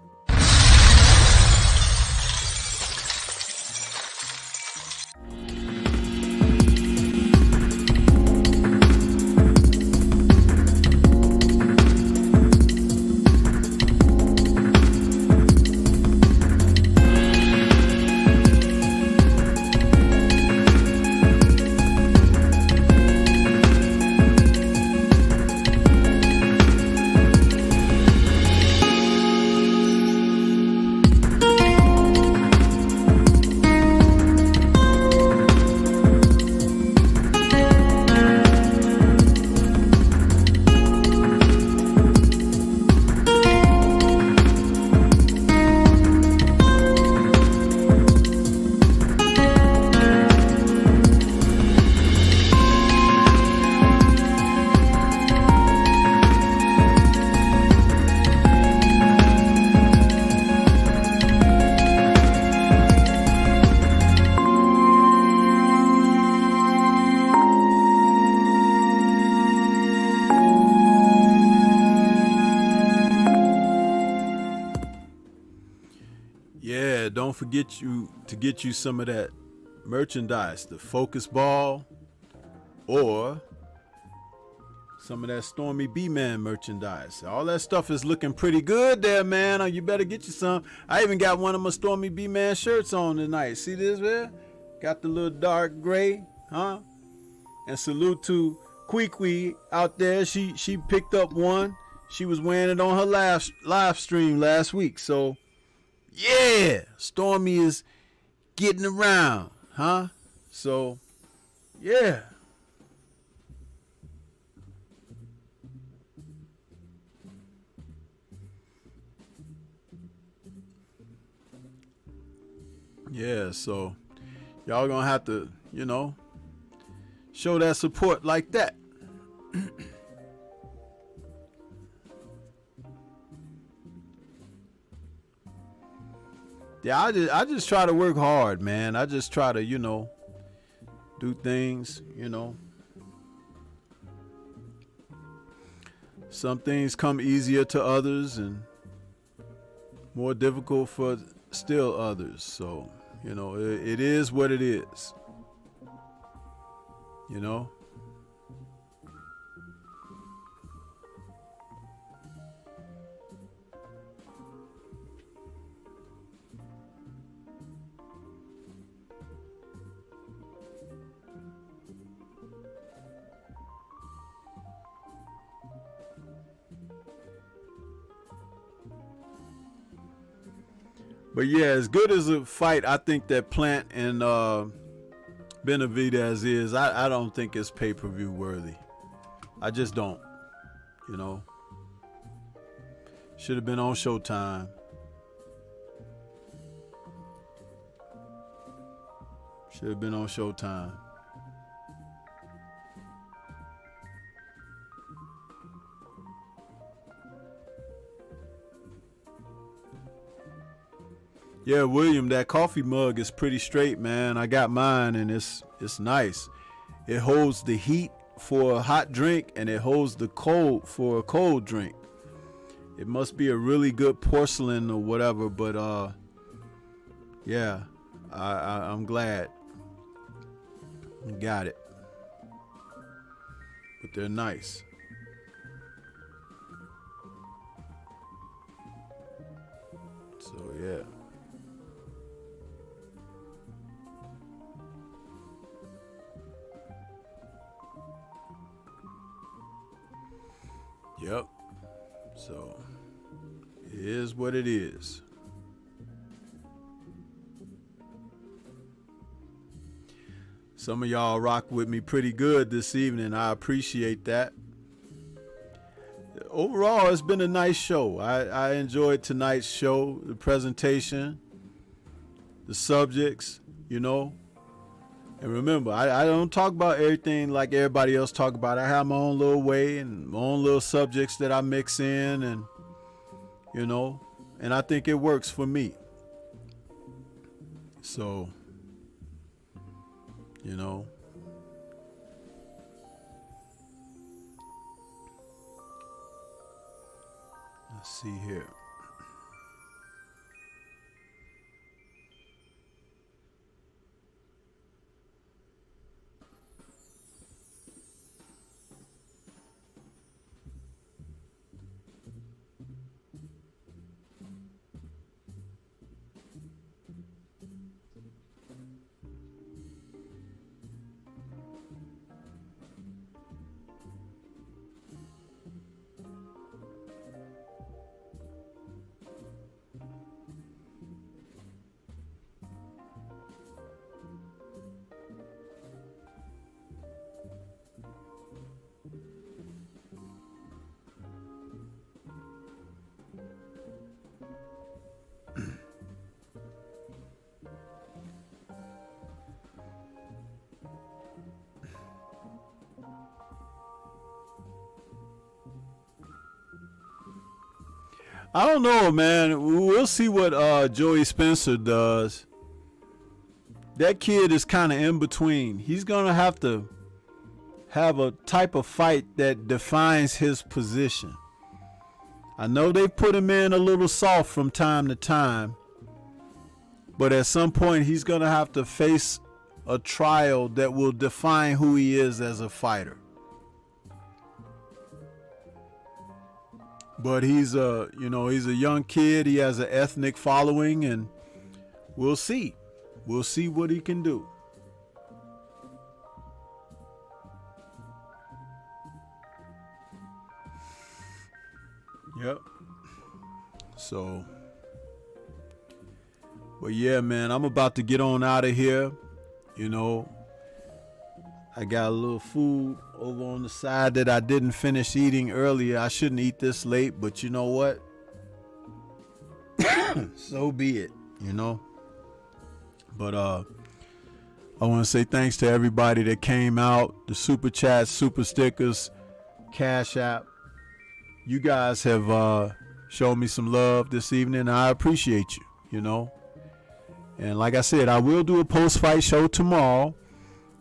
Don't forget to get you some of that merchandise, the Focus Ball, or some of that Stormybman merchandise. All that stuff is looking pretty good there, man. You better get you some. I even got one of my Stormybman shirts on tonight. See this, man? Got the little dark gray, huh? And salute to Kwee out there. She picked up one. She was wearing it on her live stream last week. So yeah, Stormy is getting around, huh? So, yeah. Yeah, so y'all gonna have to, show that support like that. Yeah, I just try to work hard, man. I just try to, do things, Some things come easier to others and more difficult for still others. So, it is what it is. But yeah, as good as a fight I think that Plant and Benavidez is, I don't think it's pay-per-view worthy. I just don't. You know, should have been on Showtime. Should have been on Showtime. Yeah, William, that coffee mug is pretty straight, man. I got mine and it's nice. It holds the heat for a hot drink and it holds the cold for a cold drink. It must be a really good porcelain or whatever, but yeah, I'm glad. Got it. But they're nice. So yeah. Yep. So it is what it is. Some of y'all rock with me pretty good this evening. I appreciate that. Overall, it's been a nice show. I enjoyed tonight's show, the presentation, the subjects, you know. And remember, I don't talk about everything like everybody else talk about. I have my own little way and my own little subjects that I mix in, and you know, and I think it works for me. So, you know, let's see here. I don't know, man. We'll see what Joey Spencer does. That kid is kind of in between. He's going to have a type of fight that defines his position. I know they put him in a little soft from time to time, but at some point he's going to have to face a trial that will define who he is as a fighter. But he's a young kid. He has an ethnic following, and we'll see. We'll see what he can do. Yep. So, but yeah, man, I'm about to get on out of here. You know, I got a little food over on the side that I didn't finish eating earlier. I shouldn't eat this late, but you know what? So be it, you know. But I want to say thanks to everybody that came out, the super chats, super stickers, Cash App. You guys have shown me some love this evening, and I appreciate you, you know. And like I said, I will do a post-fight show tomorrow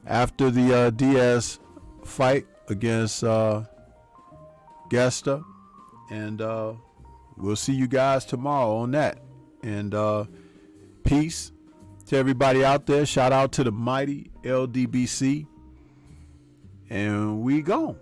after the Diaz fight against Gesta, and we'll see you guys tomorrow on that. And peace to everybody out there. Shout out to the mighty LDBC, and we gone.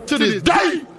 to this day.